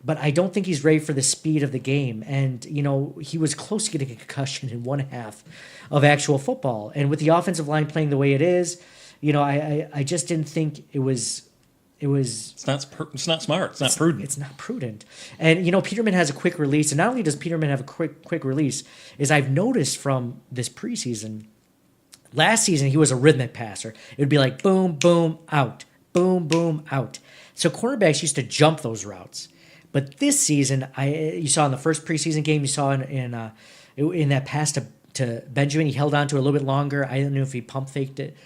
Speaker 2: But I don't think he's ready for the speed of the game. And, he was close to getting a concussion in one half of actual football. And with the offensive line playing the way it is, I just didn't think it was.
Speaker 5: It's not smart. It's not prudent.
Speaker 2: It's not prudent. And, Peterman has a quick release. And not only does Peterman have a quick release, is I've noticed from this preseason, last season he was a rhythmic passer. It would be like boom, boom, out. Boom, boom, out. So quarterbacks used to jump those routes. But this season, you saw in the first preseason game, you saw in that pass to Benjamin, he held on to it a little bit longer. I don't know if he pump faked it,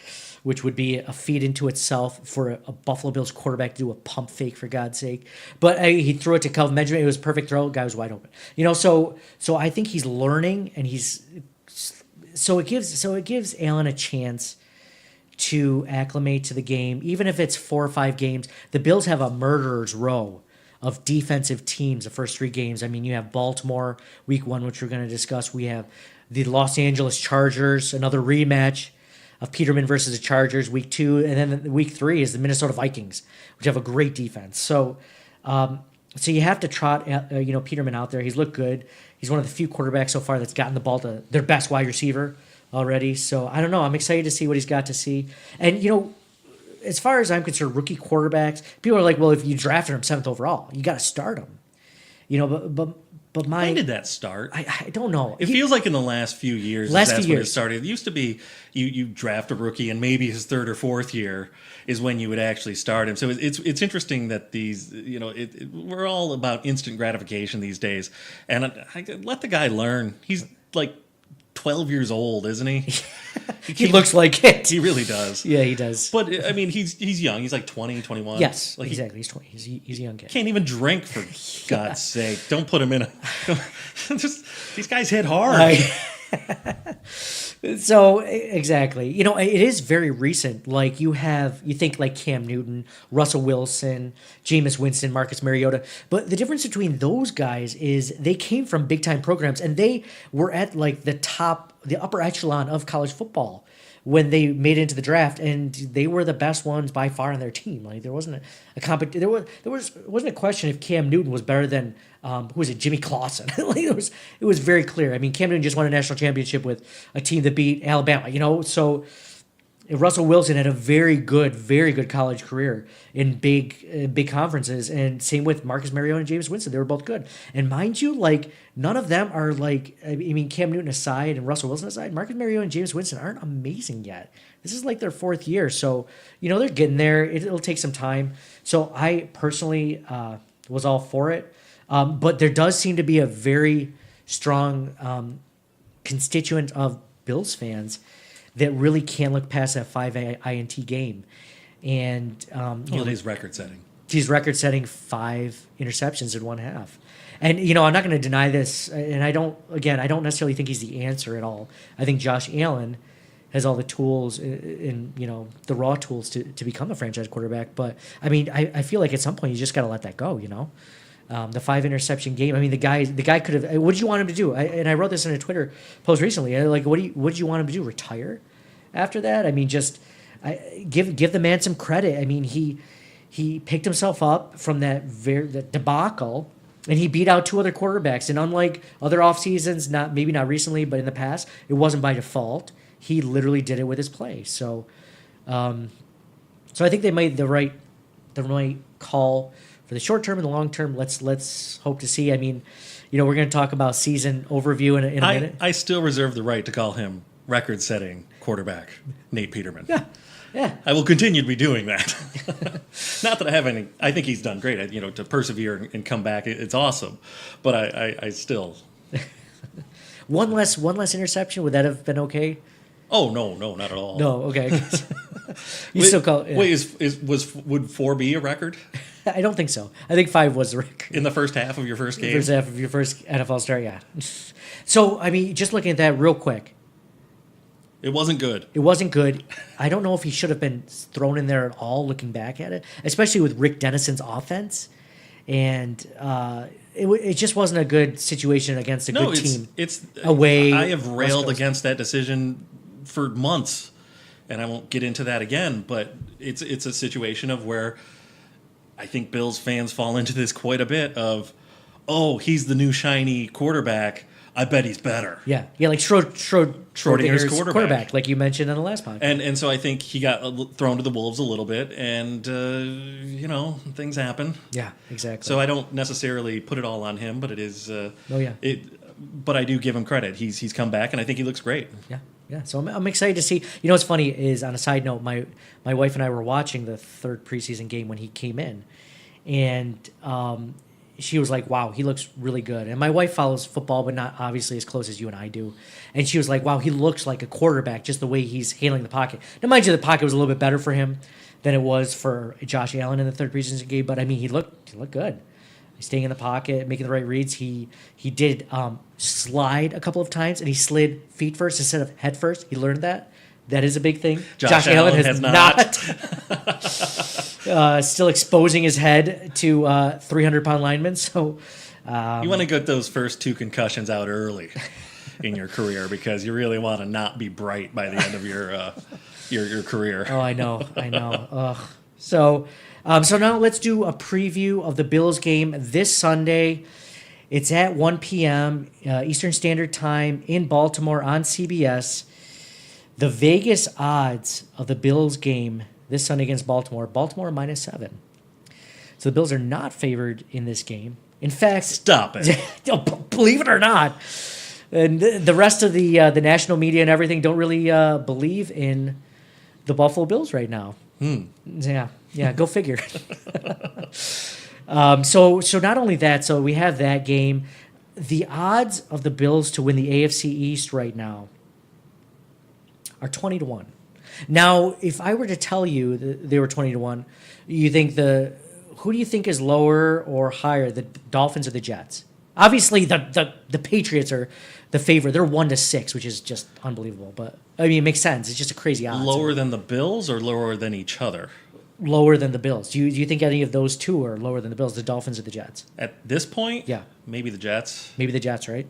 Speaker 2: which would be a feat into itself for a Buffalo Bills quarterback to do a pump fake, for God's sake. But he threw it to Kelvin Benjamin. It was a perfect throw. The guy was wide open. So I think he's learning, and so it gives Allen a chance to acclimate to the game, even if it's 4 or 5 games. The Bills have a murderer's row of defensive teams the first 3 games. I mean, you have Baltimore week 1, which we're going to discuss. We have the Los Angeles Chargers, another rematch of Peterman versus the Chargers week 2, and then week 3 is the Minnesota Vikings, which have a great defense. So you have to trot Peterman out there. He's looked good. He's one of the few quarterbacks so far that's gotten the ball to their best wide receiver already. So I don't know. I'm excited to see what he's got to see. And as far as I'm concerned, rookie quarterbacks, people are like, well, if you drafted him 7th overall, you got to start him. But
Speaker 5: when did that start?
Speaker 2: I don't know.
Speaker 5: It feels like in the last few years when it started. It used to be you draft a rookie and maybe his 3rd or 4th year is when you would actually start him. So it's interesting that these, we're all about instant gratification these days. And I let the guy learn. He's like 12 years old, isn't he?
Speaker 2: He looks like it.
Speaker 5: He really does.
Speaker 2: Yeah, he does.
Speaker 5: But, I mean, he's young. He's like 20, 21.
Speaker 2: Yes,
Speaker 5: like
Speaker 2: exactly. He's 20. He's a young kid.
Speaker 5: Can't even drink, for God's sake. Don't put him in a... these guys hit hard.
Speaker 2: So, exactly. You know, it is very recent. Like, you think like Cam Newton, Russell Wilson, Jameis Winston, Marcus Mariota. But the difference between those guys is they came from big-time programs, and they were at, like, the upper echelon of college football when they made it into the draft, and they were the best ones by far on their team. Like, there wasn't there wasn't a question if Cam Newton was better than who was it, Jimmy Clausen. Like, it was very clear. I mean, Cam Newton just won a national championship with a team that beat Alabama. You know, so Russell Wilson had a very good college career in big conferences, and same with Marcus Mariota and Jameis Winston. They were both good. And mind you, like, none of them are like, I mean, Cam Newton aside and Russell Wilson aside, Marcus Mariota and Jameis Winston aren't amazing yet. This is like their 4th year, so you know they're getting there. It'll take some time. So I personally was all for it, but there does seem to be a very strong constituent of Bills fans that really can't look past that 5 INT game. And
Speaker 5: He's record-setting.
Speaker 2: He's record-setting 5 interceptions in one half. And, you know, I'm not going to deny this, and I don't necessarily think he's the answer at all. I think Josh Allen has all the tools and, you know, the raw tools to become a franchise quarterback. But, I mean, I feel like at some point you just got to let that go, you know? The 5 interception game. I mean, the guy could have. What did you want him to do? And I wrote this in a Twitter post recently. Like, what did you want him to do? Retire after that? I mean, just give the man some credit. I mean, he picked himself up from that debacle, and he beat out 2 other quarterbacks. And unlike other off seasons, maybe not recently, but in the past, it wasn't by default. He literally did it with his play. So I think they made the right call. For the short term and the long term, let's hope to see. I mean, you know, we're going to talk about season overview in a minute.
Speaker 5: I still reserve the right to call him record-setting quarterback Nate Peterman.
Speaker 2: Yeah.
Speaker 5: I will continue to be doing that. Not that I have any. I think he's done great. You know, to persevere and come back, it's awesome. But I still.
Speaker 2: one less interception, would that have been okay?
Speaker 5: Oh no, not at all.
Speaker 2: No, okay. Still call it. Yeah.
Speaker 5: Wait, would 4 be a record?
Speaker 2: I don't think so. I think 5 was the record.
Speaker 5: In the first half of your first game?
Speaker 2: First half of your first NFL start, yeah. So, I mean, just looking at that real quick.
Speaker 5: It wasn't good.
Speaker 2: It wasn't good. I don't know if he should have been thrown in there at all looking back at it, especially with Rick Dennison's offense. And it just wasn't a good situation against a good team.
Speaker 5: It's
Speaker 2: away.
Speaker 5: I have railed against that decision for months, and I won't get into that again, but it's a situation of where I think Bills fans fall into this quite a bit of, oh, he's the new shiny quarterback. I bet he's better.
Speaker 2: Yeah, like Schrodinger's quarterback, like you mentioned on the last podcast.
Speaker 5: And so I think he got thrown to the wolves a little bit, and, you know, things happen.
Speaker 2: Yeah, exactly.
Speaker 5: So I don't necessarily put it all on him, but it is. But I do give him credit. He's come back, and I think he looks great.
Speaker 2: Yeah. So I'm excited to see. You know, what's funny is, on a side note, my wife and I were watching the 3rd preseason game when he came in, and she was like, "Wow, he looks really good." And my wife follows football, but not obviously as close as you and I do. And she was like, "Wow, he looks like a quarterback, just the way he's handling the pocket." Now, mind you, the pocket was a little bit better for him than it was for Josh Allen in the 3rd preseason game. But I mean, he looked good. He's staying in the pocket, making the right reads. He did slide a couple of times, and he slid feet first instead of head first. He learned that. That is a big thing.
Speaker 5: Josh Allen has not.
Speaker 2: Still exposing his head to 300-pound linemen. So
Speaker 5: you want to get those first 2 concussions out early in your career, because you really want to not be bright by the end of your career.
Speaker 2: Oh, I know. Ugh. So now let's do a preview of the Bills game this Sunday. It's at 1 p.m. Eastern Standard Time in Baltimore on CBS. The Vegas odds of the Bills game this Sunday against Baltimore -7. So the Bills are not favored in this game. In fact,
Speaker 5: stop it.
Speaker 2: Believe it or not, and the rest of the national media and everything don't really believe in the Buffalo Bills right now. Yeah, go figure. So not only that, so we have that game. the odds of the Bills to win the AFC East right now are 20-1. Now, if I were to tell you that they were 20-1, you think who do you think is lower or higher, the Dolphins or the Jets? Obviously, the Patriots are the favorite. They're 1-6, which is just unbelievable. But I mean, it makes sense. It's just a crazy odds.
Speaker 5: Lower than the Bills or lower than each other?
Speaker 2: Lower than the Bills. Do you think any of those two are lower than the Bills, the Dolphins or the Jets?
Speaker 5: At this point,
Speaker 2: Yeah.
Speaker 5: maybe the Jets.
Speaker 2: Maybe the Jets, right?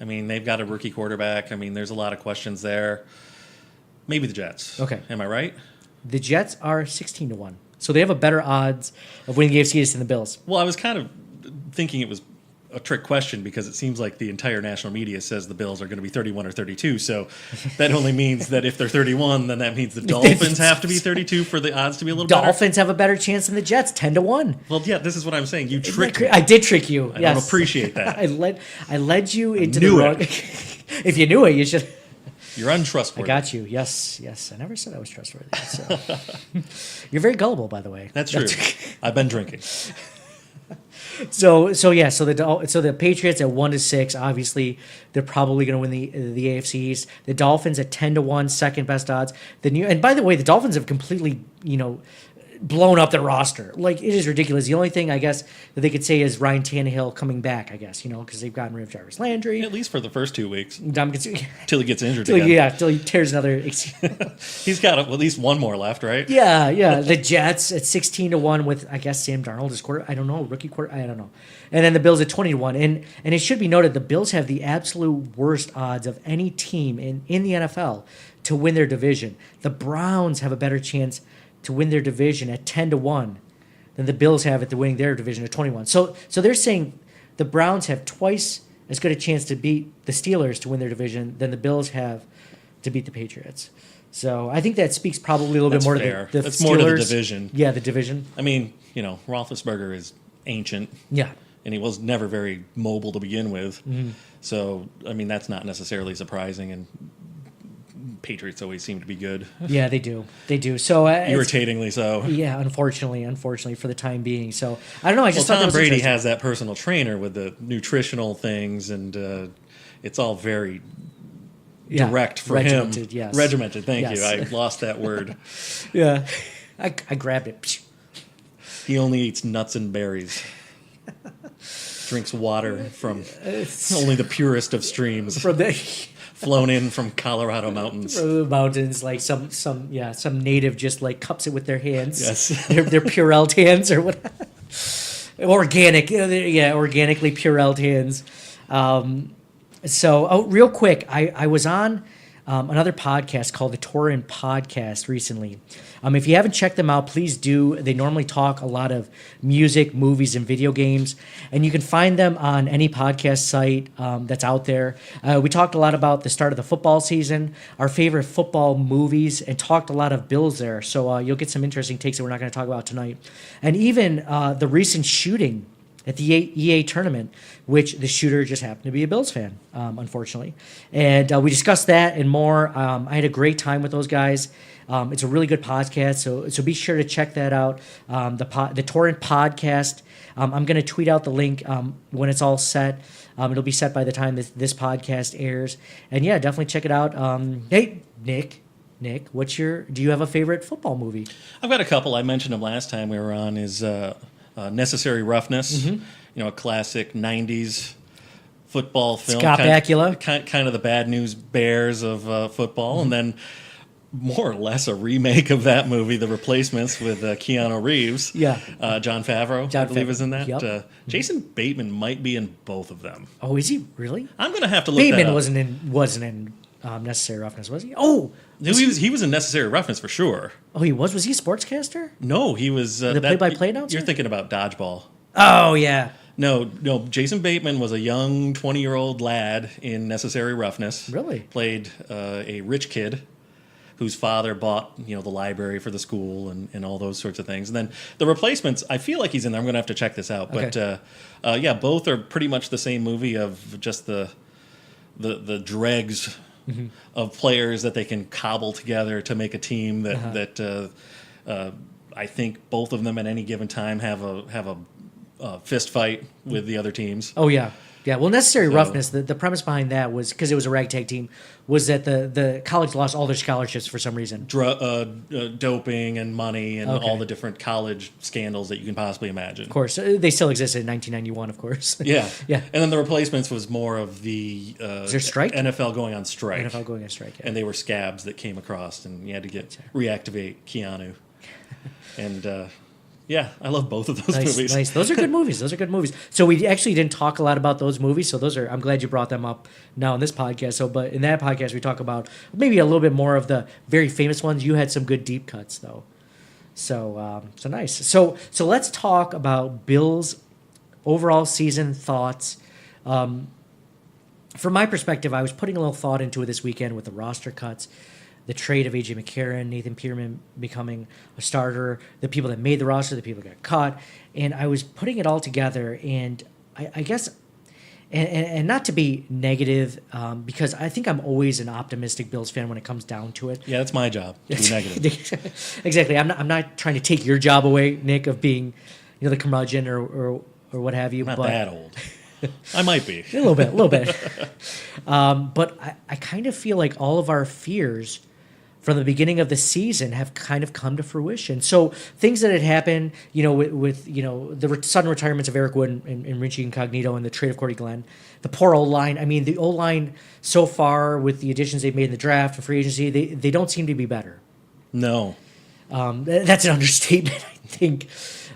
Speaker 5: I mean, they've got a rookie quarterback. I mean, there's a lot of questions there. Maybe the Jets.
Speaker 2: Okay.
Speaker 5: Am I right?
Speaker 2: The Jets are 16-1. So they have a better odds of winning the AFC East than the Bills.
Speaker 5: Well, I was kind of thinking it was a trick question because it seems like the entire national media says the Bills are going to be 31 or 32. So that only means that if they're 31, then that means the Dolphins have to be 32 for the odds to be a little better.
Speaker 2: Dolphins have a better chance than the Jets, 10-1.
Speaker 5: Well, yeah, this is what I'm saying. You tricked me.
Speaker 2: I did trick you.
Speaker 5: I
Speaker 2: Yes.
Speaker 5: don't appreciate that.
Speaker 2: I led you into
Speaker 5: knew
Speaker 2: the wrong.
Speaker 5: it.
Speaker 2: If you knew it, you should.
Speaker 5: You're untrustworthy.
Speaker 2: I got you. Yes. I never said I was trustworthy. So. You're very gullible, by the way.
Speaker 5: That's true. I've been drinking.
Speaker 2: So the Patriots at 1-6, obviously they're probably going to win the AFC East. The Dolphins at 10-1, second best odds. And by the way, the Dolphins have completely blown up their roster. Like, it is ridiculous. The only thing I guess that they could say is Ryan Tannehill coming back. I guess because they've gotten rid of Jarvis Landry.
Speaker 5: At least for the first 2 weeks.
Speaker 2: Till
Speaker 5: Till he gets injured again.
Speaker 2: Yeah, till he tears another.
Speaker 5: He's got at least one more left, right?
Speaker 2: Yeah. The Jets at 16-1 with, I guess, Sam Darnold as quarter. I don't know, rookie quarter. I don't know. And then the Bills at 20-1. And it should be noted, the Bills have the absolute worst odds of any team in the NFL to win their division. The Browns have a better chance to win their division at 10-1 than the Bills have at winning their division at 21. So they're saying the Browns have twice as good a chance to beat the Steelers to win their division than the Bills have to beat the Patriots. So I think that speaks probably a little bit more
Speaker 5: fair.
Speaker 2: to the
Speaker 5: That's
Speaker 2: Steelers.
Speaker 5: more to the division.
Speaker 2: Yeah, the division.
Speaker 5: I mean, Roethlisberger is ancient.
Speaker 2: Yeah.
Speaker 5: And he was never very mobile to begin with.
Speaker 2: Mm-hmm.
Speaker 5: So, I mean, that's not necessarily surprising. And Patriots always seem to be good.
Speaker 2: Yeah, they do. So
Speaker 5: Irritatingly so.
Speaker 2: Yeah, unfortunately for the time being. So I don't know. I just thought that
Speaker 5: Tom
Speaker 2: was
Speaker 5: Brady
Speaker 2: interesting.
Speaker 5: has that personal trainer with the nutritional things, and it's all very direct for
Speaker 2: regimented,
Speaker 5: him.
Speaker 2: Yes.
Speaker 5: Regimented. Thank
Speaker 2: Yes.
Speaker 5: you. I lost that word.
Speaker 2: Yeah, I grabbed it.
Speaker 5: He only eats nuts and berries. Drinks water from only the purest of streams.
Speaker 2: From the
Speaker 5: Flown in from Colorado mountains.
Speaker 2: mountains, like some native just like cups it with their hands.
Speaker 5: Yes.
Speaker 2: their Purell hands or what? Organic, organically Purell hands. Real quick, I was on another podcast called the Torin Podcast recently. If you haven't checked them out, please do. They normally talk a lot of music, movies, and video games, and you can find them on any podcast site that's out there. We talked a lot about the start of the football season, our favorite football movies, and talked a lot of Bills there. So you'll get some interesting takes that we're not going to talk about tonight. And even the recent shooting at the EA tournament, which the shooter just happened to be a Bills fan, unfortunately. And we discussed that and more. I had a great time with those guys. It's a really good podcast, so be sure to check that out. The Torrent Podcast. I'm going to tweet out the link when it's all set. It'll be set by the time this podcast airs. And yeah, definitely check it out. Hey, Nick, do you have a favorite football movie?
Speaker 5: I've got a couple. I mentioned them last time we were on. Is Necessary Roughness, a classic 90s football film.
Speaker 2: Scott Bakula.
Speaker 5: Kind of the Bad News Bears of football. And then more or less a remake of that movie, The Replacements, with Keanu Reeves. Yeah. Jon Favreau, I believe, is in that.
Speaker 2: Yep.
Speaker 5: Jason Bateman might be in both of them.
Speaker 2: Oh, is he really?
Speaker 5: I'm going to have to look that up.
Speaker 2: Bateman wasn't in Necessary Roughness, was he? Oh!
Speaker 5: He was in Necessary Roughness for sure.
Speaker 2: Oh, he was? Was he a sportscaster?
Speaker 5: No, he was...
Speaker 2: the play-by-play announcer?
Speaker 5: You're thinking about Dodgeball.
Speaker 2: Oh, yeah.
Speaker 5: No. Jason Bateman was a young 20-year-old lad in Necessary Roughness.
Speaker 2: Really?
Speaker 5: Played a rich kid whose father bought, the library for the school and all those sorts of things. And then The Replacements, I feel like he's in there. I'm going to have to check this out.
Speaker 2: Okay.
Speaker 5: But both are pretty much the same movie of just the dregs of players that they can cobble together to make a team that I think both of them at any given time have a fist fight with the other teams.
Speaker 2: Oh, yeah. Yeah, well, necessary roughness, the premise behind that was, because it was a ragtag team, was that the college lost all their scholarships for some reason.
Speaker 5: Doping and money and
Speaker 2: Okay.
Speaker 5: all the different college scandals that you can possibly imagine.
Speaker 2: Of course, they still existed in 1991, of course.
Speaker 5: Yeah.
Speaker 2: Yeah.
Speaker 5: And then the replacements was more of the
Speaker 2: there strike?
Speaker 5: NFL going on strike.
Speaker 2: NFL going on strike, yeah.
Speaker 5: And they were scabs that came across, and you had to reactivate Keanu. And yeah, I love both of those movies.
Speaker 2: Nice. Those are good movies. So we actually didn't talk a lot about those movies. So I'm glad you brought them up now in this podcast. So, but in that podcast, we talk about maybe a little bit more of the very famous ones. You had some good deep cuts though. So nice. So let's talk about Bill's overall season thoughts. From my perspective, I was putting a little thought into it this weekend with the roster cuts, the trade of AJ McCarron, Nathan Peterman becoming a starter, the people that made the roster, the people that got cut. And I was putting it all together, and I guess, and not to be negative, because I think I'm always an optimistic Bills fan when it comes down to it.
Speaker 5: Yeah, that's my job, to be negative.
Speaker 2: Exactly. I'm not trying to take your job away, Nick, of being, the curmudgeon or what have you.
Speaker 5: I'm not that old. I might be.
Speaker 2: A little bit. But I kind of feel like all of our fears from the beginning of the season have kind of come to fruition. So things that had happened, with the sudden retirements of Eric Wood and Richie Incognito and the trade of Cordy Glenn, the poor O-line. I mean, the O-line so far with the additions they've made in the draft and free agency, they don't seem to be better.
Speaker 5: No.
Speaker 2: That's an understatement, I think.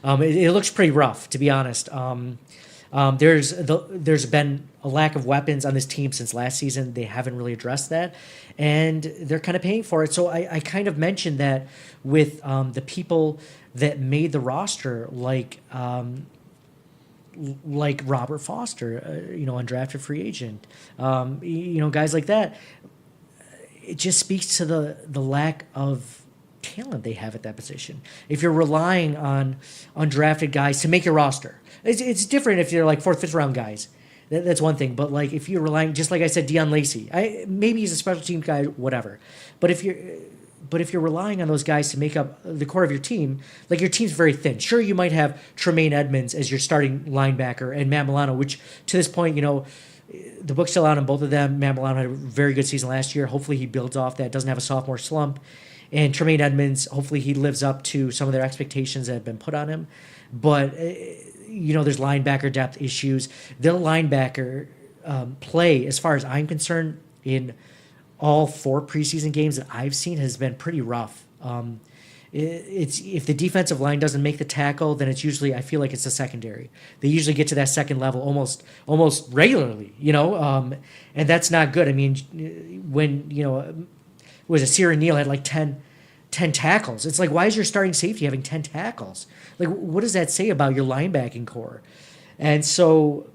Speaker 2: It looks pretty rough, to be honest. There's been a lack of weapons on this team since last season. They haven't really addressed that, and they're kind of paying for it. So I kind of mentioned that with the people that made the roster, like Robert Foster, undrafted free agent, guys like that. It just speaks to the lack of talent they have at that position. If you're relying on undrafted guys to make your roster, it's different if you're like fourth, fifth round guys. That's one thing. But like if you're relying, just like I said, Deion Lacey, maybe he's a special team guy, whatever. But if you're relying on those guys to make up the core of your team, like your team's very thin. Sure, you might have Tremaine Edmonds as your starting linebacker and Matt Milano, which to this point, the book's still out on both of them. Matt Milano had a very good season last year. Hopefully he builds off that, doesn't have a sophomore slump. And Tremaine Edmonds, hopefully he lives up to some of their expectations that have been put on him. But, there's linebacker depth issues. Their linebacker play, as far as I'm concerned, in all 4 preseason games that I've seen has been pretty rough. It's if the defensive line doesn't make the tackle, then it's usually, I feel like it's the secondary. They usually get to that second level almost regularly, and that's not good. I mean, when, was it Sierra Neal had like 10 tackles. It's like, why is your starting safety having 10 tackles? Like, what does that say about your linebacking core? And so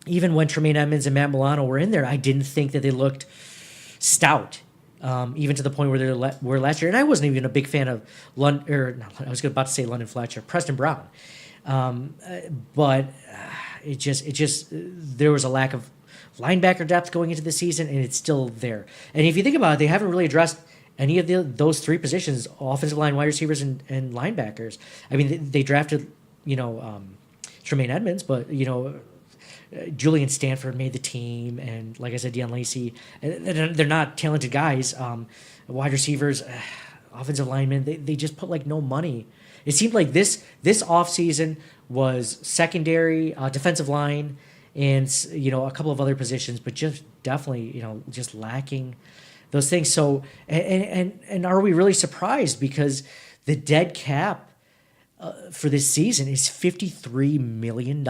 Speaker 2: even when Tremaine Edmonds and Matt Milano were in there, I didn't think that they looked stout, even to the point where they were last year. And I wasn't even a big fan of London Fletcher, Preston Brown. But it just there was a lack of linebacker depth going into the season, and it's still there. And if you think about it, they haven't really addressed any of those 3 positions: offensive line, wide receivers, and linebackers. I mean, they drafted, Tremaine Edmonds, but Julian Stanford made the team, and like I said, Deion Lacey. They're not talented guys. Wide receivers, offensive linemen, they just put like no money. It seemed like this offseason was secondary, defensive line, and a couple of other positions, but just definitely just lacking those things. So and are we really surprised, because the dead cap for this season is $53 million.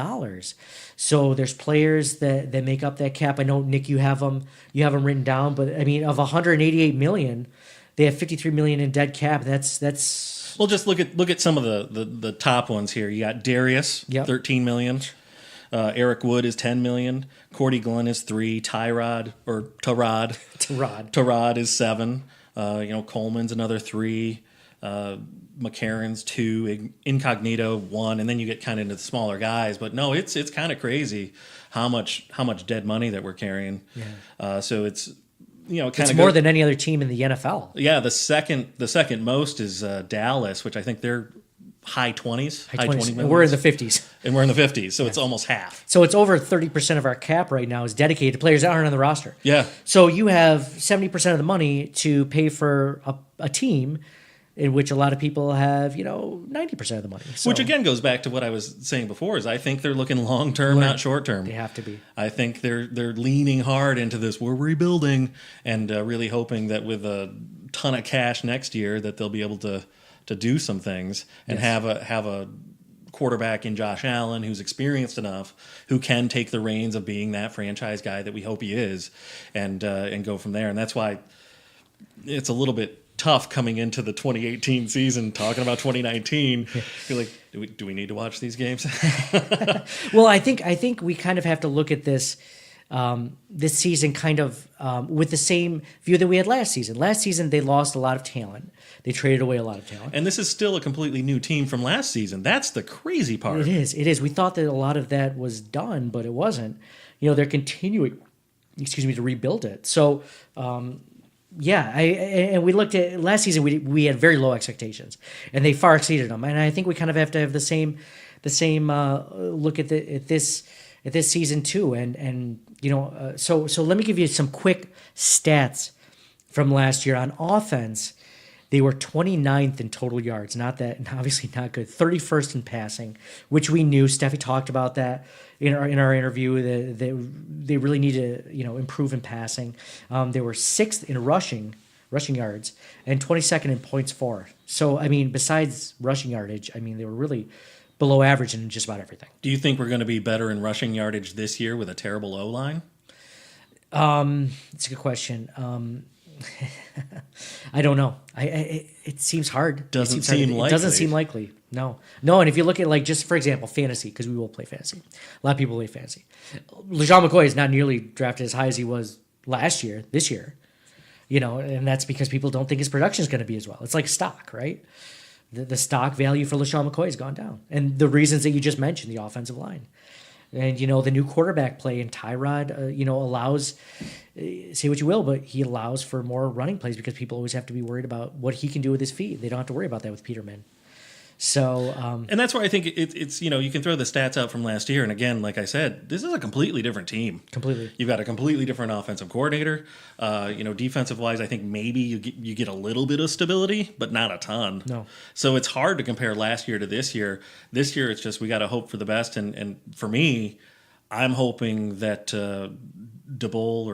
Speaker 2: So there's players that make up that cap. I know, Nick, you have them written down, but I mean, of $188 million, they have $53 million in dead cap. That's
Speaker 5: well, just look at some of the top ones here. You got Darius, $13 million. Eric Wood is $10 million. Cordy Glenn is $3 million. Tyrod is $7 million. Coleman's another $3 million. McCarron's $2 million. Incognito $1 million, and then you get kind of into the smaller guys. But no, it's kind of crazy how much dead money that we're carrying. Yeah. So it's
Speaker 2: it's more than any other team in the NFL.
Speaker 5: Yeah, the second most is Dallas, which I think they're high 20s.
Speaker 2: High 20s. And we're in the 50s.
Speaker 5: And we're in the 50s, so it's almost half.
Speaker 2: So it's over 30% of our cap right now is dedicated to players that aren't on the roster.
Speaker 5: Yeah.
Speaker 2: So you have 70% of the money to pay for a team in which a lot of people have, 90% of the money. So,
Speaker 5: which again goes back to what I was saying before, is I think they're looking long-term, not short-term.
Speaker 2: They have to be.
Speaker 5: I think they're leaning hard into this, we're rebuilding, and really hoping that with a ton of cash next year that they'll be able to do some things and have a quarterback in Josh Allen who's experienced enough, who can take the reins of being that franchise guy that we hope he is, and go from there. And that's why it's a little bit tough coming into the 2018 season talking about 2019. You're like, do we need to watch these games?
Speaker 2: Well, I think we kind of have to look at this this season kind of with the same view that we had last season. Last season, they lost a lot of talent. They traded away a lot of talent.
Speaker 5: And this is still a completely new team from last season. That's the crazy part.
Speaker 2: It is. We thought that a lot of that was done, but it wasn't. They're continuing, to rebuild it. So, and we looked at last season. We had very low expectations, and they far exceeded them. And I think we kind of have to have the same look at this season too. And so let me give you some quick stats from last year on offense. They were 29th in total yards, obviously not good. 31st in passing, which we knew. Stephie talked about that in our interview. They really need to improve in passing. They were 6th in rushing yards, and 22nd in points for. So besides rushing yardage, they were really below average in just about everything.
Speaker 5: Do you think we're going to be better in rushing yardage this year with a terrible O-line?
Speaker 2: It's a good question. I don't know. It seems hard.
Speaker 5: Doesn't seem likely.
Speaker 2: It doesn't seem likely. No. And if you look at just for example, fantasy, because we will play fantasy. A lot of people play fantasy. LeSean McCoy is not nearly drafted as high as he was this year. And that's because people don't think his production is going to be as well. It's like stock, right? The stock value for LeSean McCoy has gone down, and the reasons that you just mentioned, the offensive line. And, the new quarterback play in Tyrod, allows, say what you will, but he allows for more running plays because people always have to be worried about what he can do with his feet. They don't have to worry about that with Peterman. So,
Speaker 5: and that's why I think it's you can throw the stats out from last year. And again, like I said, this is a completely different team.
Speaker 2: Completely.
Speaker 5: You've got a completely different offensive coordinator. Defensive wise, I think maybe you get a little bit of stability, but not a ton.
Speaker 2: No.
Speaker 5: So it's hard to compare last year to this year. This year, it's just we got to hope for the best. And for me, I'm hoping that Dable,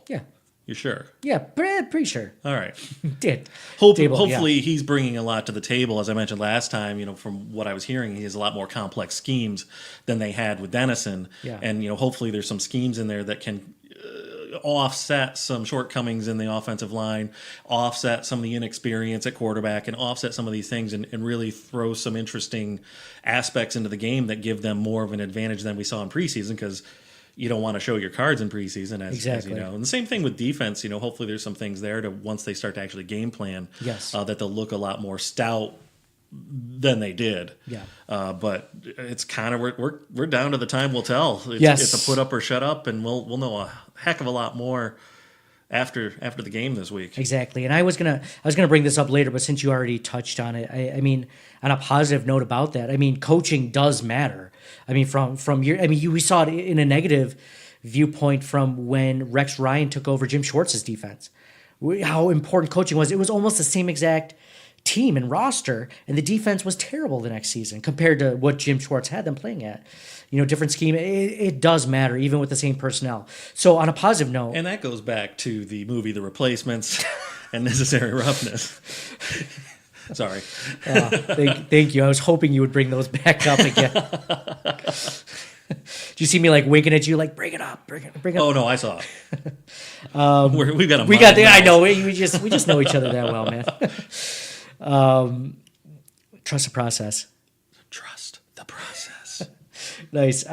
Speaker 2: yeah.
Speaker 5: You're sure?
Speaker 2: Yeah, pretty sure.
Speaker 5: All right.
Speaker 2: Did.
Speaker 5: Hopefully he's bringing a lot to the table. As I mentioned last time, from what I was hearing, he has a lot more complex schemes than they had with Dennison.
Speaker 2: Yeah.
Speaker 5: And, hopefully there's some schemes in there that can offset some shortcomings in the offensive line, offset some of the inexperience at quarterback, and offset some of these things and really throw some interesting aspects into the game that give them more of an advantage than we saw in preseason, because you don't want to show your cards in preseason, as you know. And the same thing with defense. Hopefully there's some things there to once they start to actually game plan, that they'll look a lot more stout than they did.
Speaker 2: Yeah.
Speaker 5: But it's kind of we're down to the time will tell. It's a put up or shut up, and we'll know a heck of a lot more after the game this week.
Speaker 2: Exactly. And I was gonna bring this up later, but since you already touched on it, I mean, on a positive note about that, coaching does matter. We saw it in a negative viewpoint from when Rex Ryan took over Jim Schwartz's defense. How important coaching was. It was almost the same exact team and roster, and the defense was terrible the next season compared to what Jim Schwartz had them playing at. Different scheme. It does matter, even with the same personnel. So on a positive note.
Speaker 5: And that goes back to the movie The Replacements and Necessary Roughness. Sorry.
Speaker 2: Thank you. I was hoping you would bring those back up again. Do you see me winking at you bring it up, bring it up?
Speaker 5: Oh no, I saw it. We've got
Speaker 2: I know we just know each other that well, man. Trust the process.
Speaker 5: Trust the process.
Speaker 2: Nice.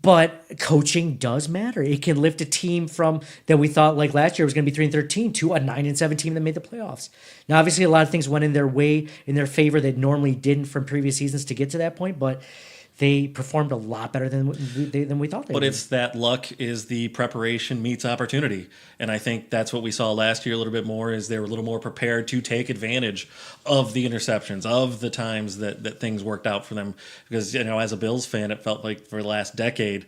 Speaker 2: But coaching does matter. It can lift a team from that we thought last year was going to be 3-13 to a 9-7 team that made the playoffs. Now, obviously, a lot of things went in their favor that normally didn't from previous seasons to get to that point. But they performed a lot better than we thought they would.
Speaker 5: But it's that luck is the preparation meets opportunity. And I think that's what we saw last year a little bit more, is they were a little more prepared to take advantage of the interceptions, of the times that things worked out for them. Because, as a Bills fan, it felt like for the last decade,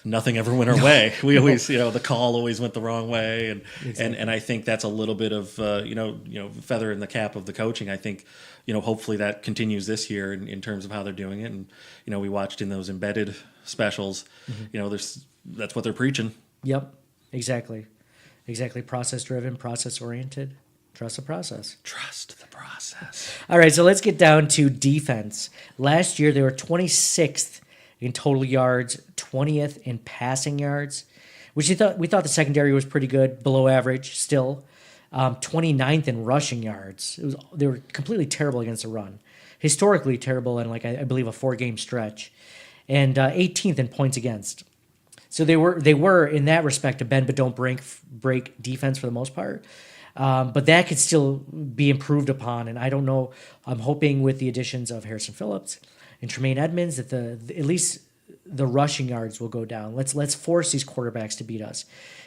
Speaker 5: nothing ever went our way. We always, the call always went the wrong way. And I think that's a little bit of, feather in the cap of the coaching. I think, hopefully that continues this year in terms of how they're doing it. And, we watched in those embedded specials, that's what they're preaching.
Speaker 2: Yep, exactly. Process-driven, process-oriented. Trust the process.
Speaker 5: Trust the process.
Speaker 2: All right, so let's get down to defense. Last year, they were 26th in total yards, 20th in passing yards, which we thought the secondary was pretty good, below average still. 29th in rushing yards. They were completely terrible against the run. Historically terrible in I believe a 4-game stretch. And 18th in points against. So they were in that respect a bend but don't break defense for the most part. But that could still be improved upon, and I don't know. I'm hoping with the additions of Harrison Phillips and Tremaine Edmonds that at least the rushing yards will go down. Let's force these quarterbacks to beat us,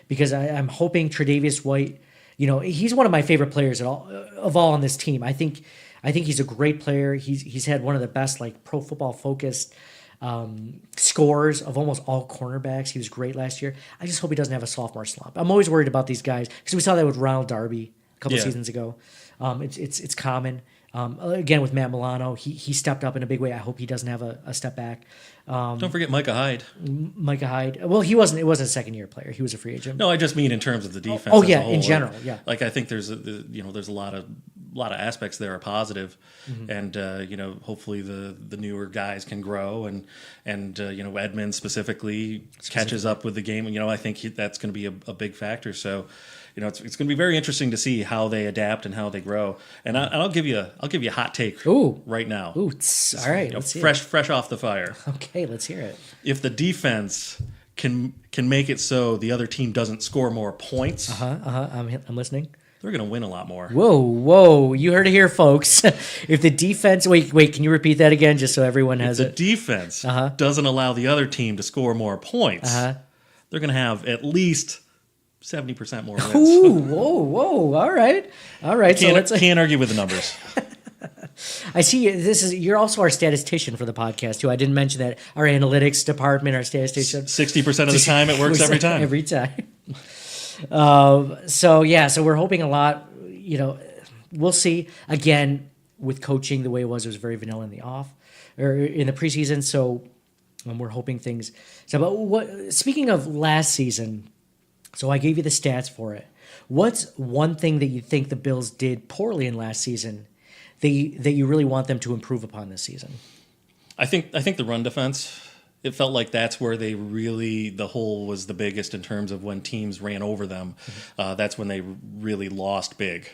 Speaker 2: because I'm hoping Tre'Davious White. He's one of my favorite players of all on this team. I think he's a great player. He's had one of the best Pro Football Focus scores of almost all cornerbacks. He was great last year. I just hope he doesn't have a sophomore slump. I'm always worried about these guys because we saw that with Ronald Darby a couple seasons ago. It's common. Again with Matt Milano, he stepped up in a big way. I hope he doesn't have a step back.
Speaker 5: Don't forget Micah Hyde.
Speaker 2: Well, he wasn't. It wasn't a second-year player. He was a free agent.
Speaker 5: No, I just mean in terms of the defense.
Speaker 2: Oh yeah,
Speaker 5: as a whole.
Speaker 2: in general, yeah.
Speaker 5: I think there's a lot of aspects there are positive, and hopefully the newer guys can grow, and Edmonds specifically catches up with the game. I think that's going to be a big factor. So. It's going to be very interesting to see how they adapt and how they grow. And I'll give you a hot take right now.
Speaker 2: Ooh, all right. Let's
Speaker 5: fresh off the fire.
Speaker 2: Okay, let's hear it.
Speaker 5: If the defense can make it so the other team doesn't score more points,
Speaker 2: I'm listening.
Speaker 5: They're going to win a lot more.
Speaker 2: Whoa! You heard it here, folks. If the defense, wait, can you repeat that again, just so everyone has it?
Speaker 5: If the defense doesn't allow the other team to score more points, they're going to have at least 70% more wins.
Speaker 2: Ooh, whoa! All right.
Speaker 5: Can't argue with the numbers.
Speaker 2: I see. You're also our statistician for the podcast too. I didn't mention that. Our analytics department, our statistician.
Speaker 5: 60% of the time, it works every time.
Speaker 2: Every time. So we're hoping a lot. We'll see. Again, with coaching the way it was very vanilla in the preseason. So we're hoping things. But speaking of last season. So I gave you the stats for it. What's one thing that you think the Bills did poorly in last season that you really want them to improve upon this season?
Speaker 5: I think the run defense, it felt like that's where the hole was the biggest in terms of when teams ran over them. That's when they really lost big.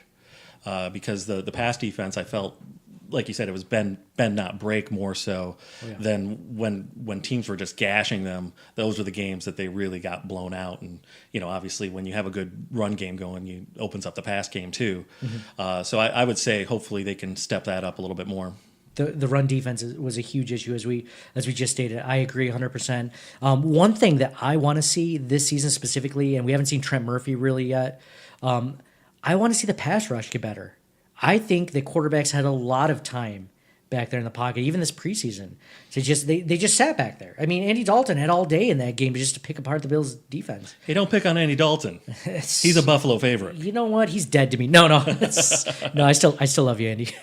Speaker 5: Because the pass defense, I felt, like you said, it was bend not break more so than when teams were just gashing them. Those were the games that they really got blown out. And obviously when you have a good run game going, it opens up the pass game too. So I would say hopefully they can step that up a little bit more.
Speaker 2: The run defense was a huge issue as we just stated. I agree 100%. One thing that I want to see this season specifically, and we haven't seen Trent Murphy really yet. I want to see the pass rush get better. I think the quarterbacks had a lot of time back there in the pocket, even this preseason. So they just sat back there. I mean, Andy Dalton had all day in that game just to pick apart the Bills' defense.
Speaker 5: Hey, don't pick on Andy Dalton. He's a Buffalo favorite. You
Speaker 2: know what? He's dead to me. No. No, I still love you, Andy.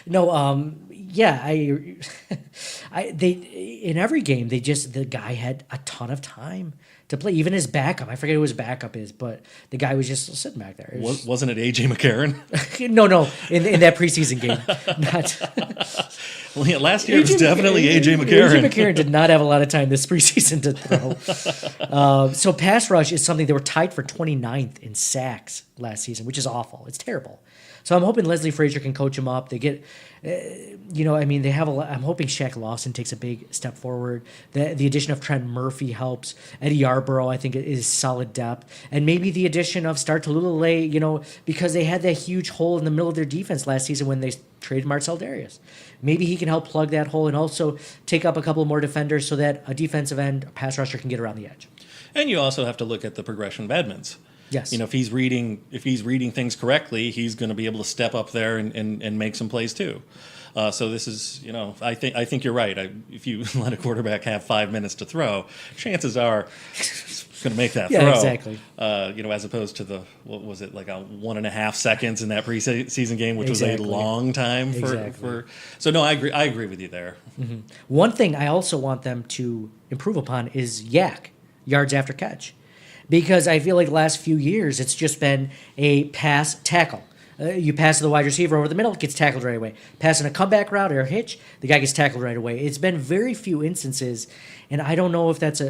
Speaker 2: No, yeah, they in every game the guy had a ton of time to play. Even his backup, I forget who his backup is, but the guy was just sitting back there.
Speaker 5: Wasn't it AJ McCarron?
Speaker 2: No, in that preseason game.
Speaker 5: Well, yeah, last year it was definitely AJ McCarron.
Speaker 2: AJ McCarron did not have a lot of time this preseason to throw. So pass rush is something they were tied for 29th in sacks last season, which is awful. It's terrible. So I'm hoping Leslie Frazier can coach him up. They get, they have I'm hoping Shaq Lawson takes a big step forward. The addition of Trent Murphy helps. Eddie Yarborough, I think, is solid depth. And maybe the addition of Star Tallulah, because they had that huge hole in the middle of their defense last season when they traded Marcel Darius. Maybe he can help plug that hole and also take up a couple more defenders so that a defensive end, a pass rusher, can get around the edge.
Speaker 5: And you also have to look at the progression of Edmonds.
Speaker 2: Yes.
Speaker 5: If he's reading things correctly, he's going to be able to step up there and make some plays too. So this is, I think you're right. If you let a quarterback have 5 minutes to throw, chances are he's going to make that throw.
Speaker 2: Yeah, exactly.
Speaker 5: As opposed to like 1.5 seconds in that preseason game, which was a long time for. So no, I agree with you there.
Speaker 2: Mm-hmm. One thing I also want them to improve upon is yards after catch. Because I feel like the last few years, it's just been a pass tackle. You pass to the wide receiver over the middle, gets tackled right away. Passing a comeback route or a hitch, the guy gets tackled right away. It's been very few instances, and I don't know if it's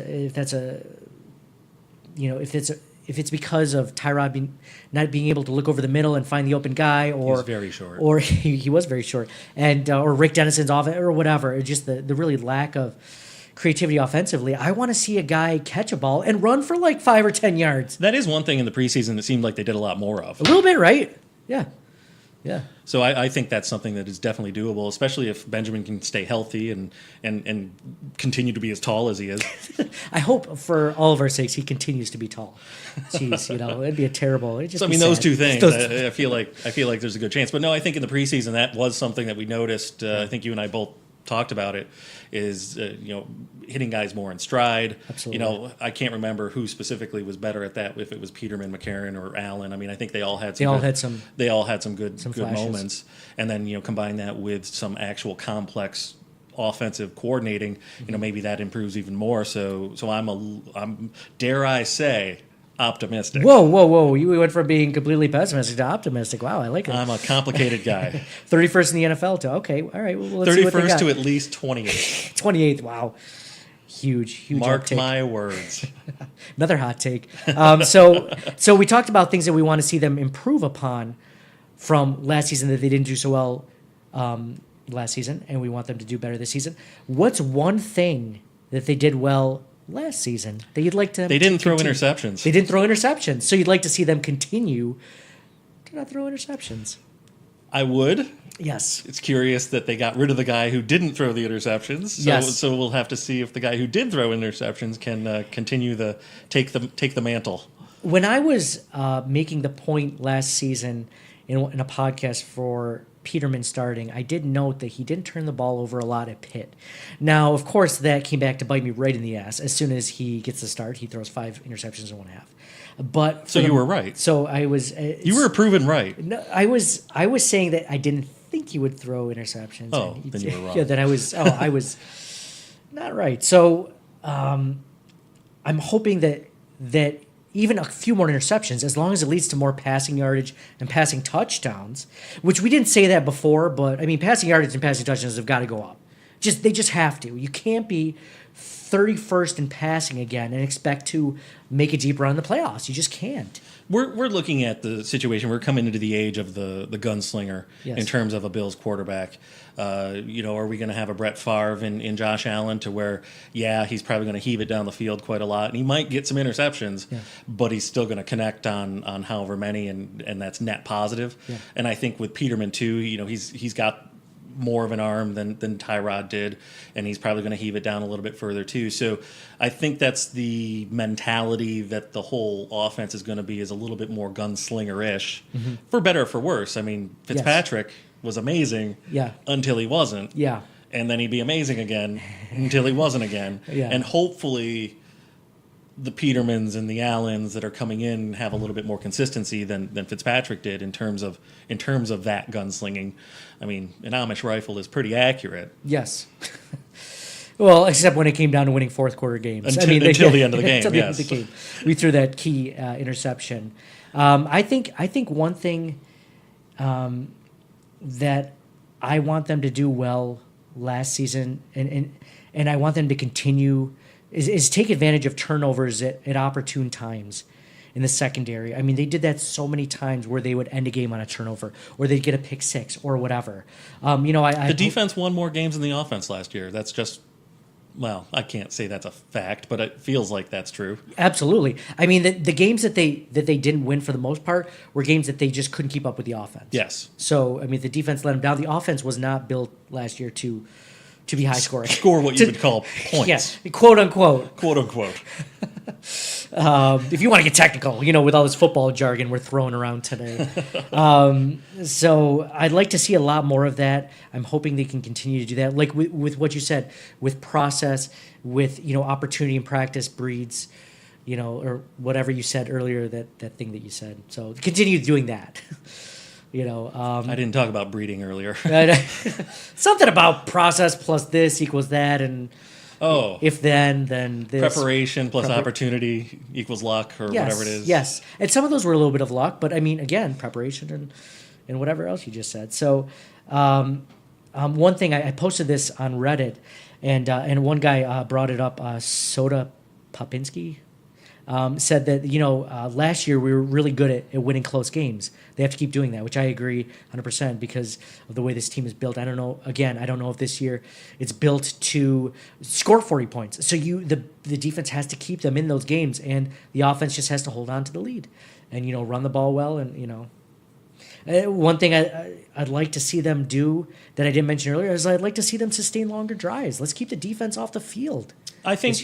Speaker 2: because of Tyrod not being able to look over the middle and find the open guy, or
Speaker 5: he's very short,
Speaker 2: or he was very short, and or Rick Dennison's offense or whatever. It's just the really lack of creativity offensively. I want to see a guy catch a ball and run for like 5 or 10 yards.
Speaker 5: That is one thing in the preseason that seemed like they did a lot more of.
Speaker 2: A little bit, right? Yeah.
Speaker 5: So I think that's something that is definitely doable, especially if Benjamin can stay healthy and continue to be as tall as he is.
Speaker 2: I hope for all of our sakes he continues to be tall. Jeez, it'd be a terrible.
Speaker 5: Those two things. I feel like there's a good chance. But no, I think in the preseason that was something that we noticed. I think you and I both talked about it, is hitting guys more in stride.
Speaker 2: Absolutely.
Speaker 5: I can't remember who specifically was better at that, if it was Peterman, McCarron, or Allen. I mean, I think they all had some good moments, and then combine that with some actual complex offensive coordinating. Maybe that improves even more. So I'm dare I say, optimistic.
Speaker 2: Whoa. You went from being completely pessimistic to optimistic. Wow, I like it.
Speaker 5: I'm a complicated guy.
Speaker 2: 31st in the NFL to, okay, all right. Well, let's see what they
Speaker 5: 31st
Speaker 2: got.
Speaker 5: to at least 28th.
Speaker 2: 28th, wow. Huge
Speaker 5: Mark
Speaker 2: uptake.
Speaker 5: my words.
Speaker 2: Another hot take. So we talked about things that we want to see them improve upon from last season that they didn't do so well last season, and we want them to do better this season. What's one thing that they did well last season that you'd like to?
Speaker 5: They didn't throw interceptions.
Speaker 2: They didn't throw interceptions. So you'd like to see them continue to not throw interceptions.
Speaker 5: I would.
Speaker 2: Yes.
Speaker 5: It's curious that they got rid of the guy who didn't throw the interceptions. So we'll have to see if the guy who did throw interceptions can continue take the mantle.
Speaker 2: When I was making the point last season in a podcast for Peterman Starting, I did note that he didn't turn the ball over a lot at Pitt. Now, of course, that came back to bite me right in the ass. As soon as he gets the start, he throws 5 interceptions in 1 half. But
Speaker 5: so you were right.
Speaker 2: So I was.
Speaker 5: You were proven right.
Speaker 2: No, I was saying that I didn't think he would throw interceptions.
Speaker 5: Oh, then you were wrong.
Speaker 2: Yeah, that I was. Oh, I was not right. So I'm hoping that even a few more interceptions, as long as it leads to more passing yardage and passing touchdowns, which we didn't say that before, but I mean, passing yardage and passing touchdowns have got to go up. They just have to. You can't be 31st in passing again and expect to make a deep run in the playoffs. You just can't.
Speaker 5: We're looking at the situation. We're coming into the age of the gunslinger in terms of a Bills quarterback. Are we going to have a Brett Favre in Josh Allen to where, he's probably going to heave it down the field quite a lot, and he might get some interceptions, but he's still going to connect on however many, and that's net positive. Yeah. And I think with Peterman too, he's got more of an arm than Tyrod did, and he's probably going to heave it down a little bit further too. So I think that's the mentality that the whole offense is going to be, is a little bit more gunslinger-ish, for better or for worse. I mean, Fitzpatrick was amazing until he wasn't.
Speaker 2: Yeah.
Speaker 5: And then he'd be amazing again until he wasn't again.
Speaker 2: Yeah.
Speaker 5: And hopefully the Petermans and the Allens that are coming in have a little bit more consistency than Fitzpatrick did in terms of that gunslinging. I mean, an Amish rifle is pretty accurate.
Speaker 2: Yes. Well, except when it came down to winning fourth quarter games.
Speaker 5: Until the end of the game.
Speaker 2: Until the end of the game, we threw that key interception. I think one thing that I want them to do well last season, and I want them to continue, is take advantage of turnovers at opportune times. in the secondary. I mean, they did that so many times where they would end a game on a turnover, or they'd get a pick six, or whatever.
Speaker 5: The defense won more games than the offense last year. That's just, well, I can't say that's a fact, but it feels like that's true.
Speaker 2: Absolutely. I mean, the games that they didn't win for the most part were games that they just couldn't keep up with the offense.
Speaker 5: Yes.
Speaker 2: So, I mean, the defense let them down. The offense was not built last year to be high scoring.
Speaker 5: Score what you would call points.
Speaker 2: Yes, quote unquote.
Speaker 5: Quote unquote.
Speaker 2: If you want to get technical, with all this football jargon we're throwing around today. So I'd like to see a lot more of that. I'm hoping they can continue to do that. Like with what you said, with process, with, opportunity and practice breeds, or whatever you said earlier, that thing that you said. So continue doing that.
Speaker 5: I didn't talk about breeding earlier.
Speaker 2: Something about process plus this equals that, and if then this.
Speaker 5: Preparation plus opportunity equals luck, or whatever it is.
Speaker 2: Yes, and some of those were a little bit of luck, but I mean, again, preparation and whatever else you just said. So, one thing I posted this on Reddit, and one guy brought it up. Soda Popinski said that last year we were really good at winning close games. They have to keep doing that, which I agree 100% because of the way this team is built. I don't know if this year it's built to score 40 points. So the defense has to keep them in those games, and the offense just has to hold on to the lead and run the ball well. And one thing I'd like to see them do that I didn't mention earlier is I'd like to see them sustain longer drives. Let's keep the defense off the field.
Speaker 5: I think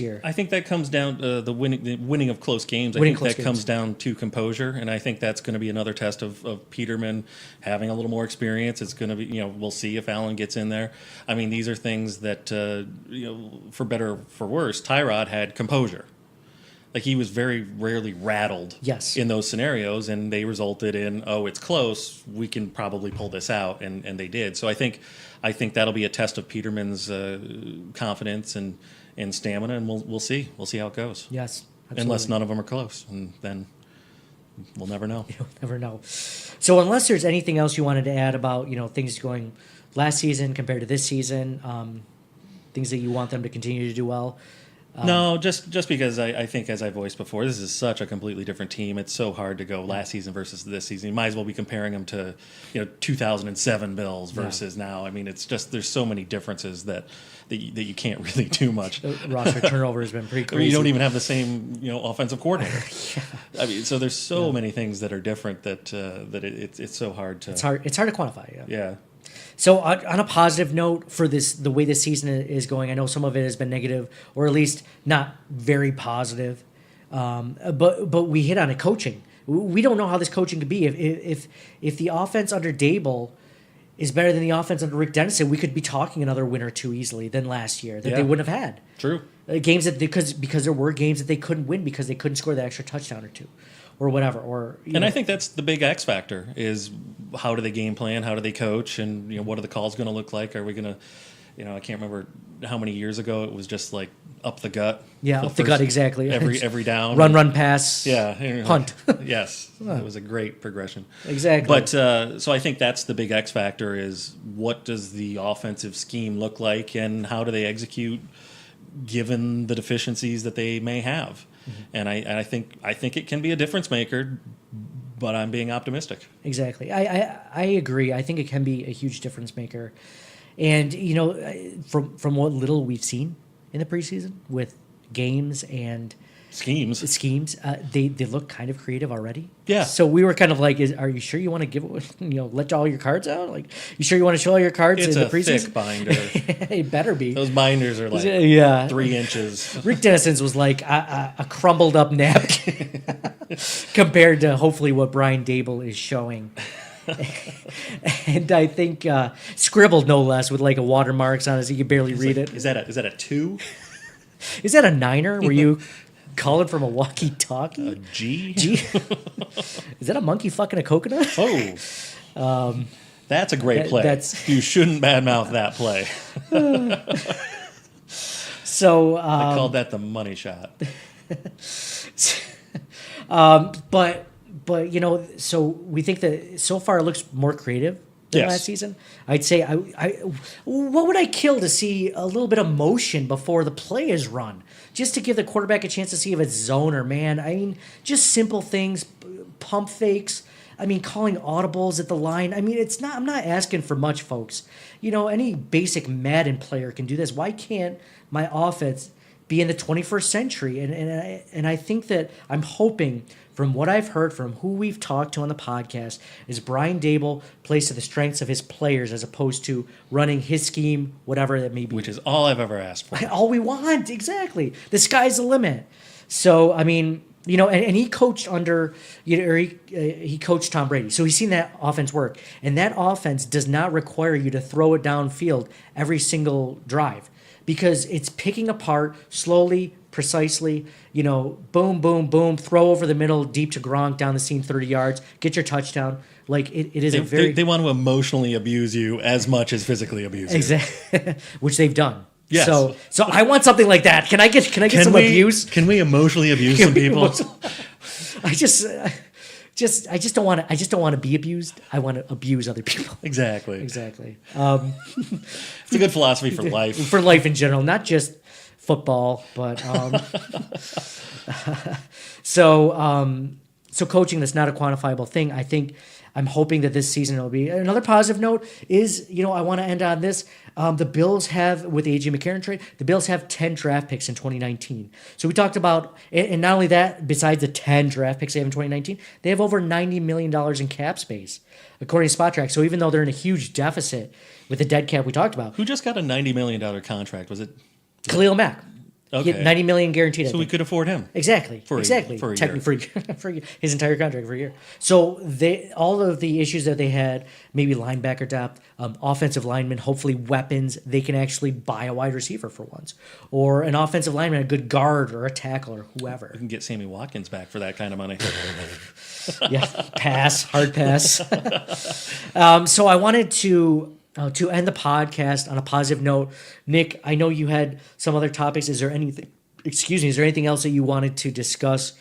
Speaker 5: that comes down to the winning of close games. I think that comes down to composure, and I think that's going to be another test of Peterman having a little more experience. It's going to be, we'll see if Allen gets in there. I mean, these are things that, for better or for worse, Tyrod had composure. Like, he was very rarely rattled in those scenarios, and they resulted in, it's close, we can probably pull this out, and they did. So I think that'll be a test of Peterman's confidence and stamina, and we'll see. We'll see how it goes.
Speaker 2: Yes, absolutely.
Speaker 5: Unless none of them are close, and then we'll never know.
Speaker 2: You'll never know. So unless there's anything else you wanted to add about things going last season compared to this season, things that you want them to continue to do well.
Speaker 5: No, just because I think, as I voiced before, this is such a completely different team. It's so hard to go last season versus this season. You might as well be comparing them to 2007 Bills versus now. I mean, it's just there's so many differences that you can't really do much.
Speaker 2: The roster turnover has been pretty crazy.
Speaker 5: You don't even have the same offensive coordinator. I mean, so there's so many things that are different that it's so hard to.
Speaker 2: It's hard to quantify.
Speaker 5: Yeah.
Speaker 2: So on a positive note for the way this season is going, I know some of it has been negative, or at least not very positive. But we hit on it, coaching. We don't know how this coaching could be. If the offense under Dable is better than the offense under Rick Dennison, we could be talking another win or two easily than last year that they wouldn't have had.
Speaker 5: True.
Speaker 2: Games that because there were games that they couldn't win because they couldn't score the extra touchdown or two. Or whatever, I think
Speaker 5: that's the big X factor is how do they game plan, how do they coach, and what are the calls going to look like? Are we going to, I can't remember how many years ago it was just like up the gut.
Speaker 2: Yeah, up the gut exactly.
Speaker 5: Every down.
Speaker 2: Run, pass.
Speaker 5: Yeah,
Speaker 2: punt.
Speaker 5: Yes, it was a great progression.
Speaker 2: Exactly.
Speaker 5: But so I think that's the big X factor is what does the offensive scheme look like, and how do they execute given the deficiencies that they may have. Mm-hmm. And I think it can be a difference maker, but I'm being optimistic.
Speaker 2: Exactly. I agree. I think it can be a huge difference maker. And, from what little we've seen in the preseason with games and schemes, they look kind of creative already.
Speaker 5: Yeah.
Speaker 2: So we were kind of like, are you sure you want to give let all your cards out? Like, you sure you want to show all your cards in the preseason?
Speaker 5: It's a thick binder.
Speaker 2: It better be.
Speaker 5: Those binders are like 3 inches.
Speaker 2: Rick Dennison's was like a crumbled up napkin compared to hopefully what Brian Dable is showing. And I think scribbled no less with like a watermarks on it so you can barely read it.
Speaker 5: Is that a 2?
Speaker 2: Is that a 9er? Were you calling from a walkie-talkie?
Speaker 5: A G?
Speaker 2: Is that a monkey fucking a coconut?
Speaker 5: Oh. That's a great play. You shouldn't badmouth that play.
Speaker 2: So
Speaker 5: I called that the money shot.
Speaker 2: But so we think that so far it looks more creative than last season. I'd say what would I kill to see a little bit of motion before the play is run? just to give the quarterback a chance to see if it's zone or man. I mean, just simple things, pump fakes. I mean, calling audibles at the line. I mean, I'm not asking for much, folks. Any basic Madden player can do this. Why can't my offense be in the 21st century? And I think that I'm hoping, from what I've heard from who we've talked to on the podcast, is Brian Daboll plays to the strengths of his players as opposed to running his scheme, whatever that may be.
Speaker 5: Which is all I've ever asked for.
Speaker 2: All we want, exactly. The sky's the limit. So, I mean, and he coached under, he coached Tom Brady. So he's seen that offense work. And that offense does not require you to throw it downfield every single drive, because it's picking apart slowly, precisely, boom, boom, boom, throw over the middle, deep to Gronk, down the seam 30 yards, get your touchdown. Like, it is a very...
Speaker 5: They want to emotionally abuse you as much as physically abuse you.
Speaker 2: Exactly. Which they've done.
Speaker 5: Yes.
Speaker 2: So I want something like that. Can I get some abuse?
Speaker 5: Can we emotionally abuse some people?
Speaker 2: I just don't want to be abused. I want to abuse other people.
Speaker 5: Exactly.
Speaker 2: It's
Speaker 5: a good philosophy for life.
Speaker 2: For life in general, not just football, but so coaching, that's not a quantifiable thing. I'm hoping that this season will be another positive note. Is I want to end on this. The Bills have, with the AJ McCarron trade, the Bills have 10 draft picks in 2019. So we talked about, and not only that, besides the 10 draft picks they have in 2019, they have over $90 million in cap space, according to SpotTrack. So even though they're in a huge deficit with the dead cap we talked about.
Speaker 5: Who just got a $90 million contract? Was it
Speaker 2: Khalil Mack?
Speaker 5: Okay.
Speaker 2: He had $90 million guaranteed.
Speaker 5: So we could afford him.
Speaker 2: Exactly.
Speaker 5: For a
Speaker 2: Technically, for his entire contract for a year. So all of the issues that they had, maybe linebacker depth, offensive linemen, hopefully weapons, they can actually buy a wide receiver for once, or an offensive lineman, a good guard or a tackle or whoever.
Speaker 5: We can get Sammy Watkins back for that kind of money.
Speaker 2: Hard pass. So I wanted to end the podcast on a positive note. Nick, I know you had some other topics. Is there anything else that you wanted to discuss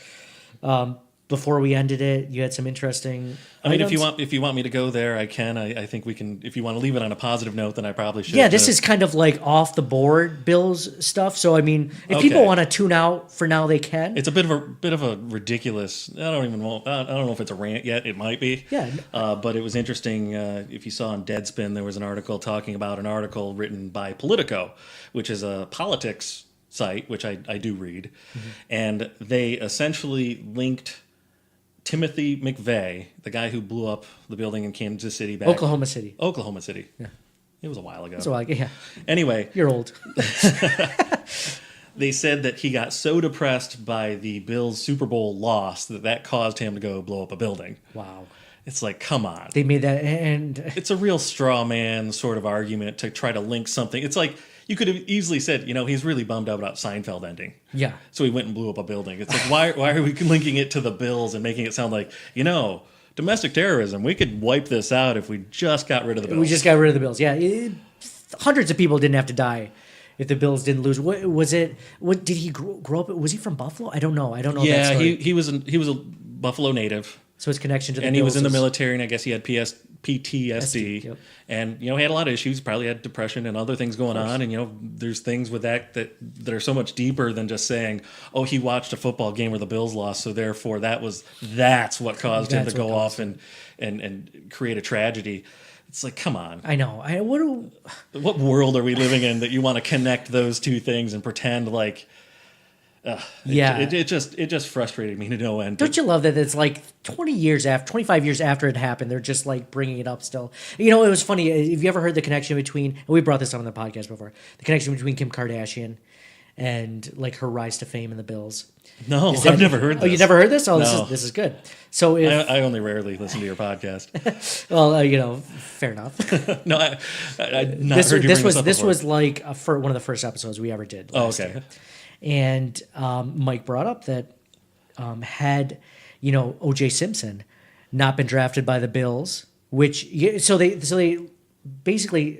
Speaker 2: before we ended it? You had some interesting items?
Speaker 5: if you want me to go there, I can. I think we can. If you want to leave it on a positive note, then I probably should.
Speaker 2: Yeah, this is kind of like off the board Bills stuff. So I mean, if people want to tune out for now, they can.
Speaker 5: It's a bit of a ridiculous. I don't know if it's a rant yet. It might be.
Speaker 2: Yeah.
Speaker 5: But it was interesting. If you saw on Deadspin, there was an article talking about an article written by Politico, which is a politics site, which I do read, and they essentially linked Timothy McVeigh, the guy who blew up the building in Kansas City,
Speaker 2: Oklahoma City.
Speaker 5: Yeah. It was a while ago.
Speaker 2: Yeah.
Speaker 5: Anyway.
Speaker 2: You're old.
Speaker 5: They said that he got so depressed by the Bills' Super Bowl loss that caused him to go blow up a building.
Speaker 2: Wow.
Speaker 5: It's like, come on.
Speaker 2: They made that, and
Speaker 5: it's a real straw man sort of argument to try to link something. It's like, you could have easily said, he's really bummed out about Seinfeld ending.
Speaker 2: Yeah.
Speaker 5: So he went and blew up a building. It's like, why are we linking it to the Bills and making it sound like, domestic terrorism, we could wipe this out if we just got rid of the Bills.
Speaker 2: We just got rid of the Bills. Yeah. Hundreds of people didn't have to die if the Bills didn't lose. What did he grow up? Was he from Buffalo? I don't know.
Speaker 5: Yeah,
Speaker 2: that story.
Speaker 5: he was a Buffalo native.
Speaker 2: So his connection to the
Speaker 5: and
Speaker 2: Bills,
Speaker 5: he was in the military, and I guess he had PTSD,
Speaker 2: yep.
Speaker 5: And he had a lot of issues. Probably had depression and other things going on. And there's things with that are so much deeper than just saying, "Oh, he watched a football game where the Bills lost, so therefore that's what caused him to go off and create a tragedy." It's like, come on.
Speaker 2: I know.
Speaker 5: What world are we living in that you want to connect those two things and pretend like? It just frustrated me to no end.
Speaker 2: Don't you love that it's like 25 years after it happened, they're just like bringing it up still. It was funny. Have you ever heard the connection between, and we brought this up on the podcast before, the connection between Kim Kardashian and like her rise to fame in the Bills?
Speaker 5: No, I've never heard this.
Speaker 2: Oh, you never heard this? Oh,
Speaker 5: no.
Speaker 2: This is good. So
Speaker 5: I only rarely listen to your podcast.
Speaker 2: Well, fair enough.
Speaker 5: No, I not heard you bring this up
Speaker 2: This
Speaker 5: before.
Speaker 2: was like for one of the first episodes we ever did.
Speaker 5: Okay.
Speaker 2: Year. And Mike brought up that had O.J. Simpson not been drafted by the Bills, so they basically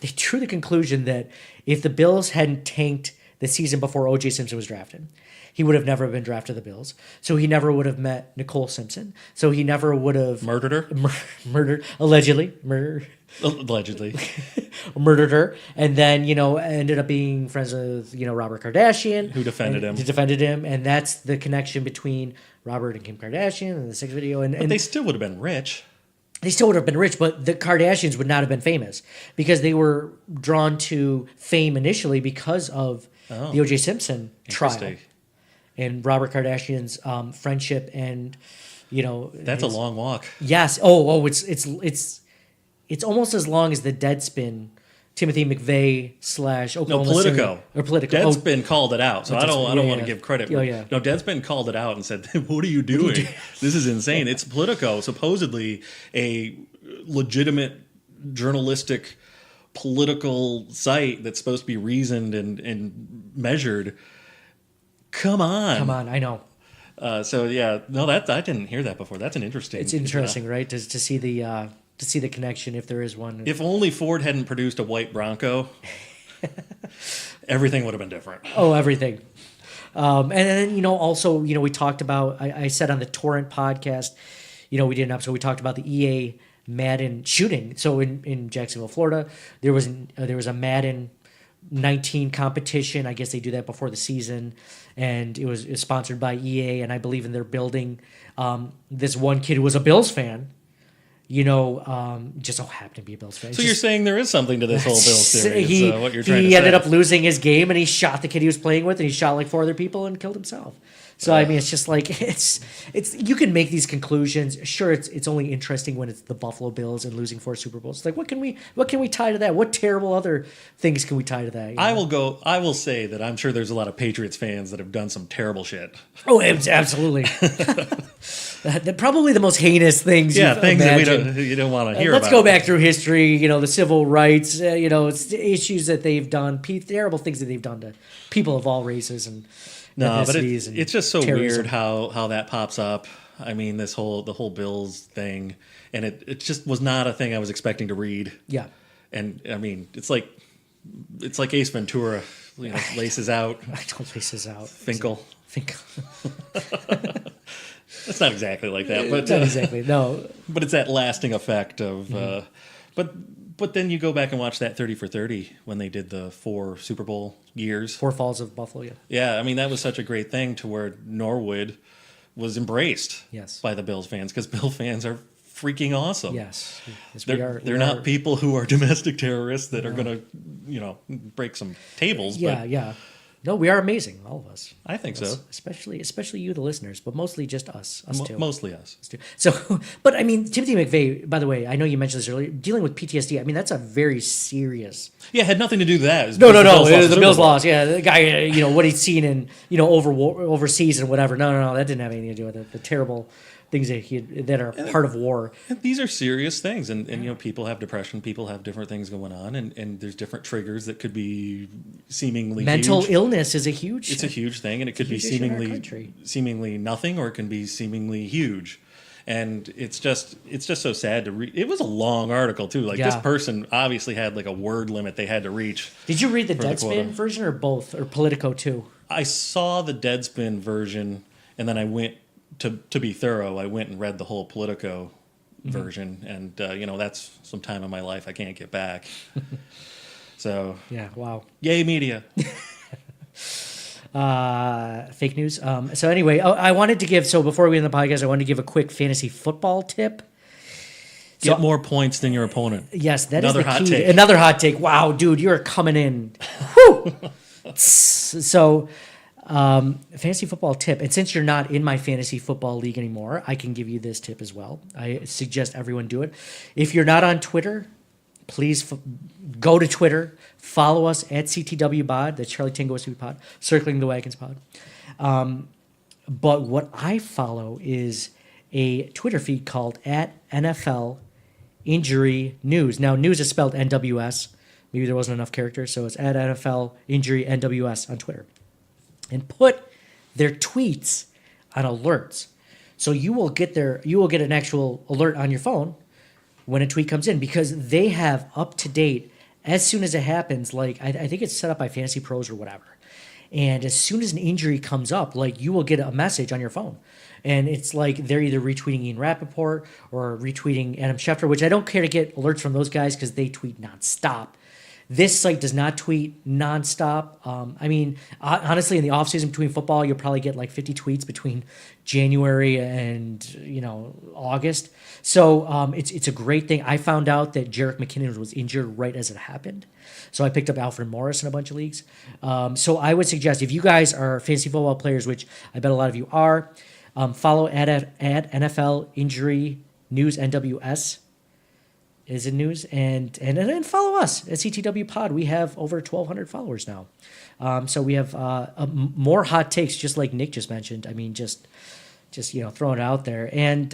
Speaker 2: they drew the conclusion that if the Bills hadn't tanked the season before O.J. Simpson was drafted. He would have never been drafted to the Bills. So he never would have met Nicole Simpson. So he never would have
Speaker 5: Murdered her?
Speaker 2: Allegedly.
Speaker 5: Allegedly.
Speaker 2: Murdered her. And then, ended up being friends with, Robert Kardashian.
Speaker 5: Who defended him.
Speaker 2: Who defended him. And that's the connection between Robert and Kim Kardashian and the sex video.
Speaker 5: But they still would have been rich.
Speaker 2: They still would have been rich, but the Kardashians would not have been famous because they were drawn to fame initially because of the O.J. Simpson trial and Robert Kardashian's friendship, and
Speaker 5: that's a long walk.
Speaker 2: Yes. It's almost as long as the Deadspin. Timothy McVeigh / Oklahoma
Speaker 5: Politico.
Speaker 2: Or Politico.
Speaker 5: Deadspin called it out, so I don't want to give credit.
Speaker 2: Oh, yeah.
Speaker 5: No, Deadspin called it out and said, "What are you doing? This is insane." It's Politico, supposedly a legitimate journalistic political site that's supposed to be reasoned and measured. Come on,
Speaker 2: I know.
Speaker 5: I didn't hear that before. That's an interesting.
Speaker 2: It's interesting, right? To see the connection, if there is one.
Speaker 5: If only Ford hadn't produced a white Bronco, everything would have been different.
Speaker 2: Oh, everything. And then, also, we talked about, I said on the Torrent podcast, we did an episode, we talked about the EA Madden shooting. So in Jacksonville, Florida, there was a Madden 19 competition. I guess they do that before the season. And it was sponsored by EA. And I believe in their building, this one kid who was a Bills fan, just so happened to be a Bills fan.
Speaker 5: So you're saying there is something to this whole Bills theory? What you're trying to say.
Speaker 2: He ended up losing his game, and he shot the kid he was playing with, and he shot like 4 other people and killed himself. So I mean, it's just like it's you can make these conclusions. Sure, it's only interesting when it's the Buffalo Bills and losing 4 Super Bowls. It's like what can we tie to that? What terrible other things can we tie to that?
Speaker 5: I will say that I'm sure there's a lot of Patriots fans that have done some terrible shit.
Speaker 2: Oh, absolutely. Probably the most heinous things.
Speaker 5: Yeah, things
Speaker 2: imagine.
Speaker 5: that you don't want to hear.
Speaker 2: Let's
Speaker 5: about.
Speaker 2: go back through history. The civil rights. It's the issues that they've done. Terrible things that they've done to people of all races and.
Speaker 5: No, but it's just so
Speaker 2: terrorism.
Speaker 5: weird how that pops up. I mean, the whole Bills thing, and it just was not a thing I was expecting to read.
Speaker 2: Yeah,
Speaker 5: and I mean, it's like Ace Ventura, laces out.
Speaker 2: I don't laces out.
Speaker 5: Finkel.
Speaker 2: Finkel.
Speaker 5: It's not exactly like that, but
Speaker 2: not exactly. No,
Speaker 5: but it's that lasting effect of. But then you go back and watch that 30 for 30 when they did the 4 Super Bowl years.
Speaker 2: 4 Falls of Buffalo, yeah.
Speaker 5: Yeah, I mean, that was such a great thing to where Norwood was embraced by the Bills fans because Bill fans are freaking awesome.
Speaker 2: Yes.
Speaker 5: They're not people who are domestic terrorists that are going to, break some tables.
Speaker 2: Yeah. No, we are amazing, all of us.
Speaker 5: I think so.
Speaker 2: Especially you, the listeners, but mostly just us too.
Speaker 5: Mostly us.
Speaker 2: So, but I mean, Timothy McVeigh, by the way, I know you mentioned this earlier, dealing with PTSD, I mean, that's a very serious...
Speaker 5: Yeah, it had nothing to do with that.
Speaker 2: No, the Bills lost. Yeah, the guy, what he'd seen in, overseas and whatever. No, that didn't have anything to do with it. The terrible things that are part of war.
Speaker 5: And these are serious things, and people have depression, people have different things going on, and there's different triggers that could be seemingly
Speaker 2: mental
Speaker 5: huge.
Speaker 2: Illness is a huge.
Speaker 5: It's a huge thing, and it could be seemingly nothing, or it can be seemingly huge. And it's just so sad to read. It was a long article too. This person obviously had like a word limit they had to reach.
Speaker 2: Did you read the Deadspin version or both, or Politico too?
Speaker 5: I saw the Deadspin version, and then I went. To be thorough, I went and read the whole Politico version, and that's some time in my life I can't get back. So
Speaker 2: yeah, wow,
Speaker 5: yay media.
Speaker 2: Fake news. So anyway, I wanted to give. So before we end the podcast, I wanted to give a quick fantasy football tip.
Speaker 5: Get more points than your opponent.
Speaker 2: Yes, that
Speaker 5: Another
Speaker 2: is the
Speaker 5: hot
Speaker 2: key.
Speaker 5: take.
Speaker 2: Another hot take. Wow, dude, you're coming in. Whew. So. Fantasy football tip, and since you're not in my fantasy football league anymore, I can give you this tip as well. I suggest everyone do it. If you're not on Twitter, please go to Twitter, follow us at CTWPod, that's Charlie Tango Whiskey Pod, Circling the Wagons Pod. But what I follow is a Twitter feed called @NFL Injury News. Now, news is spelled NWS. Maybe there wasn't enough characters, so it's @NFL Injury NWS on Twitter. And put their tweets on alerts. So you will get an actual alert on your phone when a tweet comes in, because they have up to date as soon as it happens. Like I think it's set up by Fantasy Pros or whatever, And as soon as an injury comes up, like you will get a message on your phone. And it's like they're either retweeting Ian Rappaport or retweeting Adam Schefter, which I don't care to get alerts from those guys because they tweet nonstop. This site does not tweet nonstop. I mean, honestly, in the offseason between football, you'll probably get like 50 tweets between January and, August. So it's a great thing. I found out that Jerick McKinnon was injured right as it happened. So I picked up Alfred Morris in a bunch of leagues. So I would suggest if you guys are fantasy football players, which I bet a lot of you are, follow at NFL Injury News NWS. Is in news and then follow us at CTW Pod. We have over 1,200 followers now, so we have more hot takes, just like Nick just mentioned. I mean, just throwing it out there, and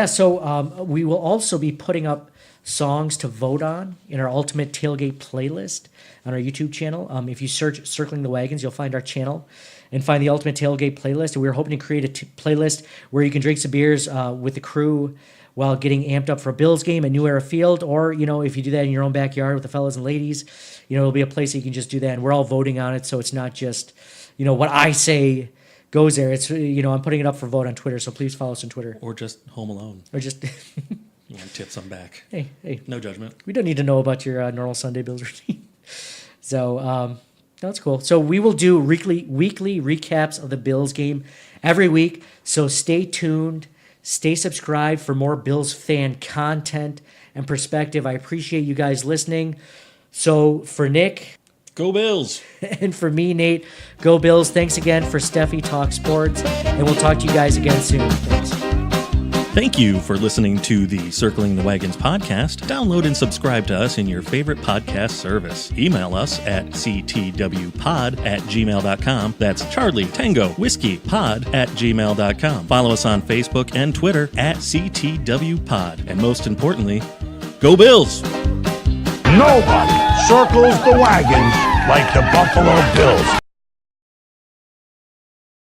Speaker 2: so we will also be putting up songs to vote on in our Ultimate Tailgate playlist on our YouTube channel. If you search "Circling the Wagons," you'll find our channel and find the Ultimate Tailgate playlist. And we're hoping to create a playlist where you can drink some beers with the crew while getting amped up for a Bills game at New Era Field, or, if you do that in your own backyard with the fellas and ladies, it'll be a place that you can just do that. And we're all voting on it, so it's not just, what I say goes there. It's, I'm putting it up for vote on Twitter, so please follow us on Twitter.
Speaker 5: Or just Home Alone.
Speaker 2: Or just...
Speaker 5: You want to tip some back.
Speaker 2: Hey.
Speaker 5: No judgment.
Speaker 2: We don't need to know about your normal Sunday Bills routine. So, that's cool. So we will do weekly recaps of the Bills game every week, so stay tuned. Stay subscribed for more Bills fan content and perspective. I appreciate you guys listening. So for Nick,
Speaker 5: go Bills.
Speaker 2: And for me, Nate, go Bills. Thanks again for Stephie Talks Sports, and we'll talk to you guys again soon. Thanks.
Speaker 5: Thank you for listening to the Circling the Wagons podcast. Download and subscribe to us in your favorite podcast service. Email us at ctwpod@gmail.com. That's Charlie Tango Whiskey Pod@gmail.com. Follow us on Facebook and Twitter at CTWPod. And most importantly, go Bills!
Speaker 3: Nobody circles the wagons like the Buffalo Bills.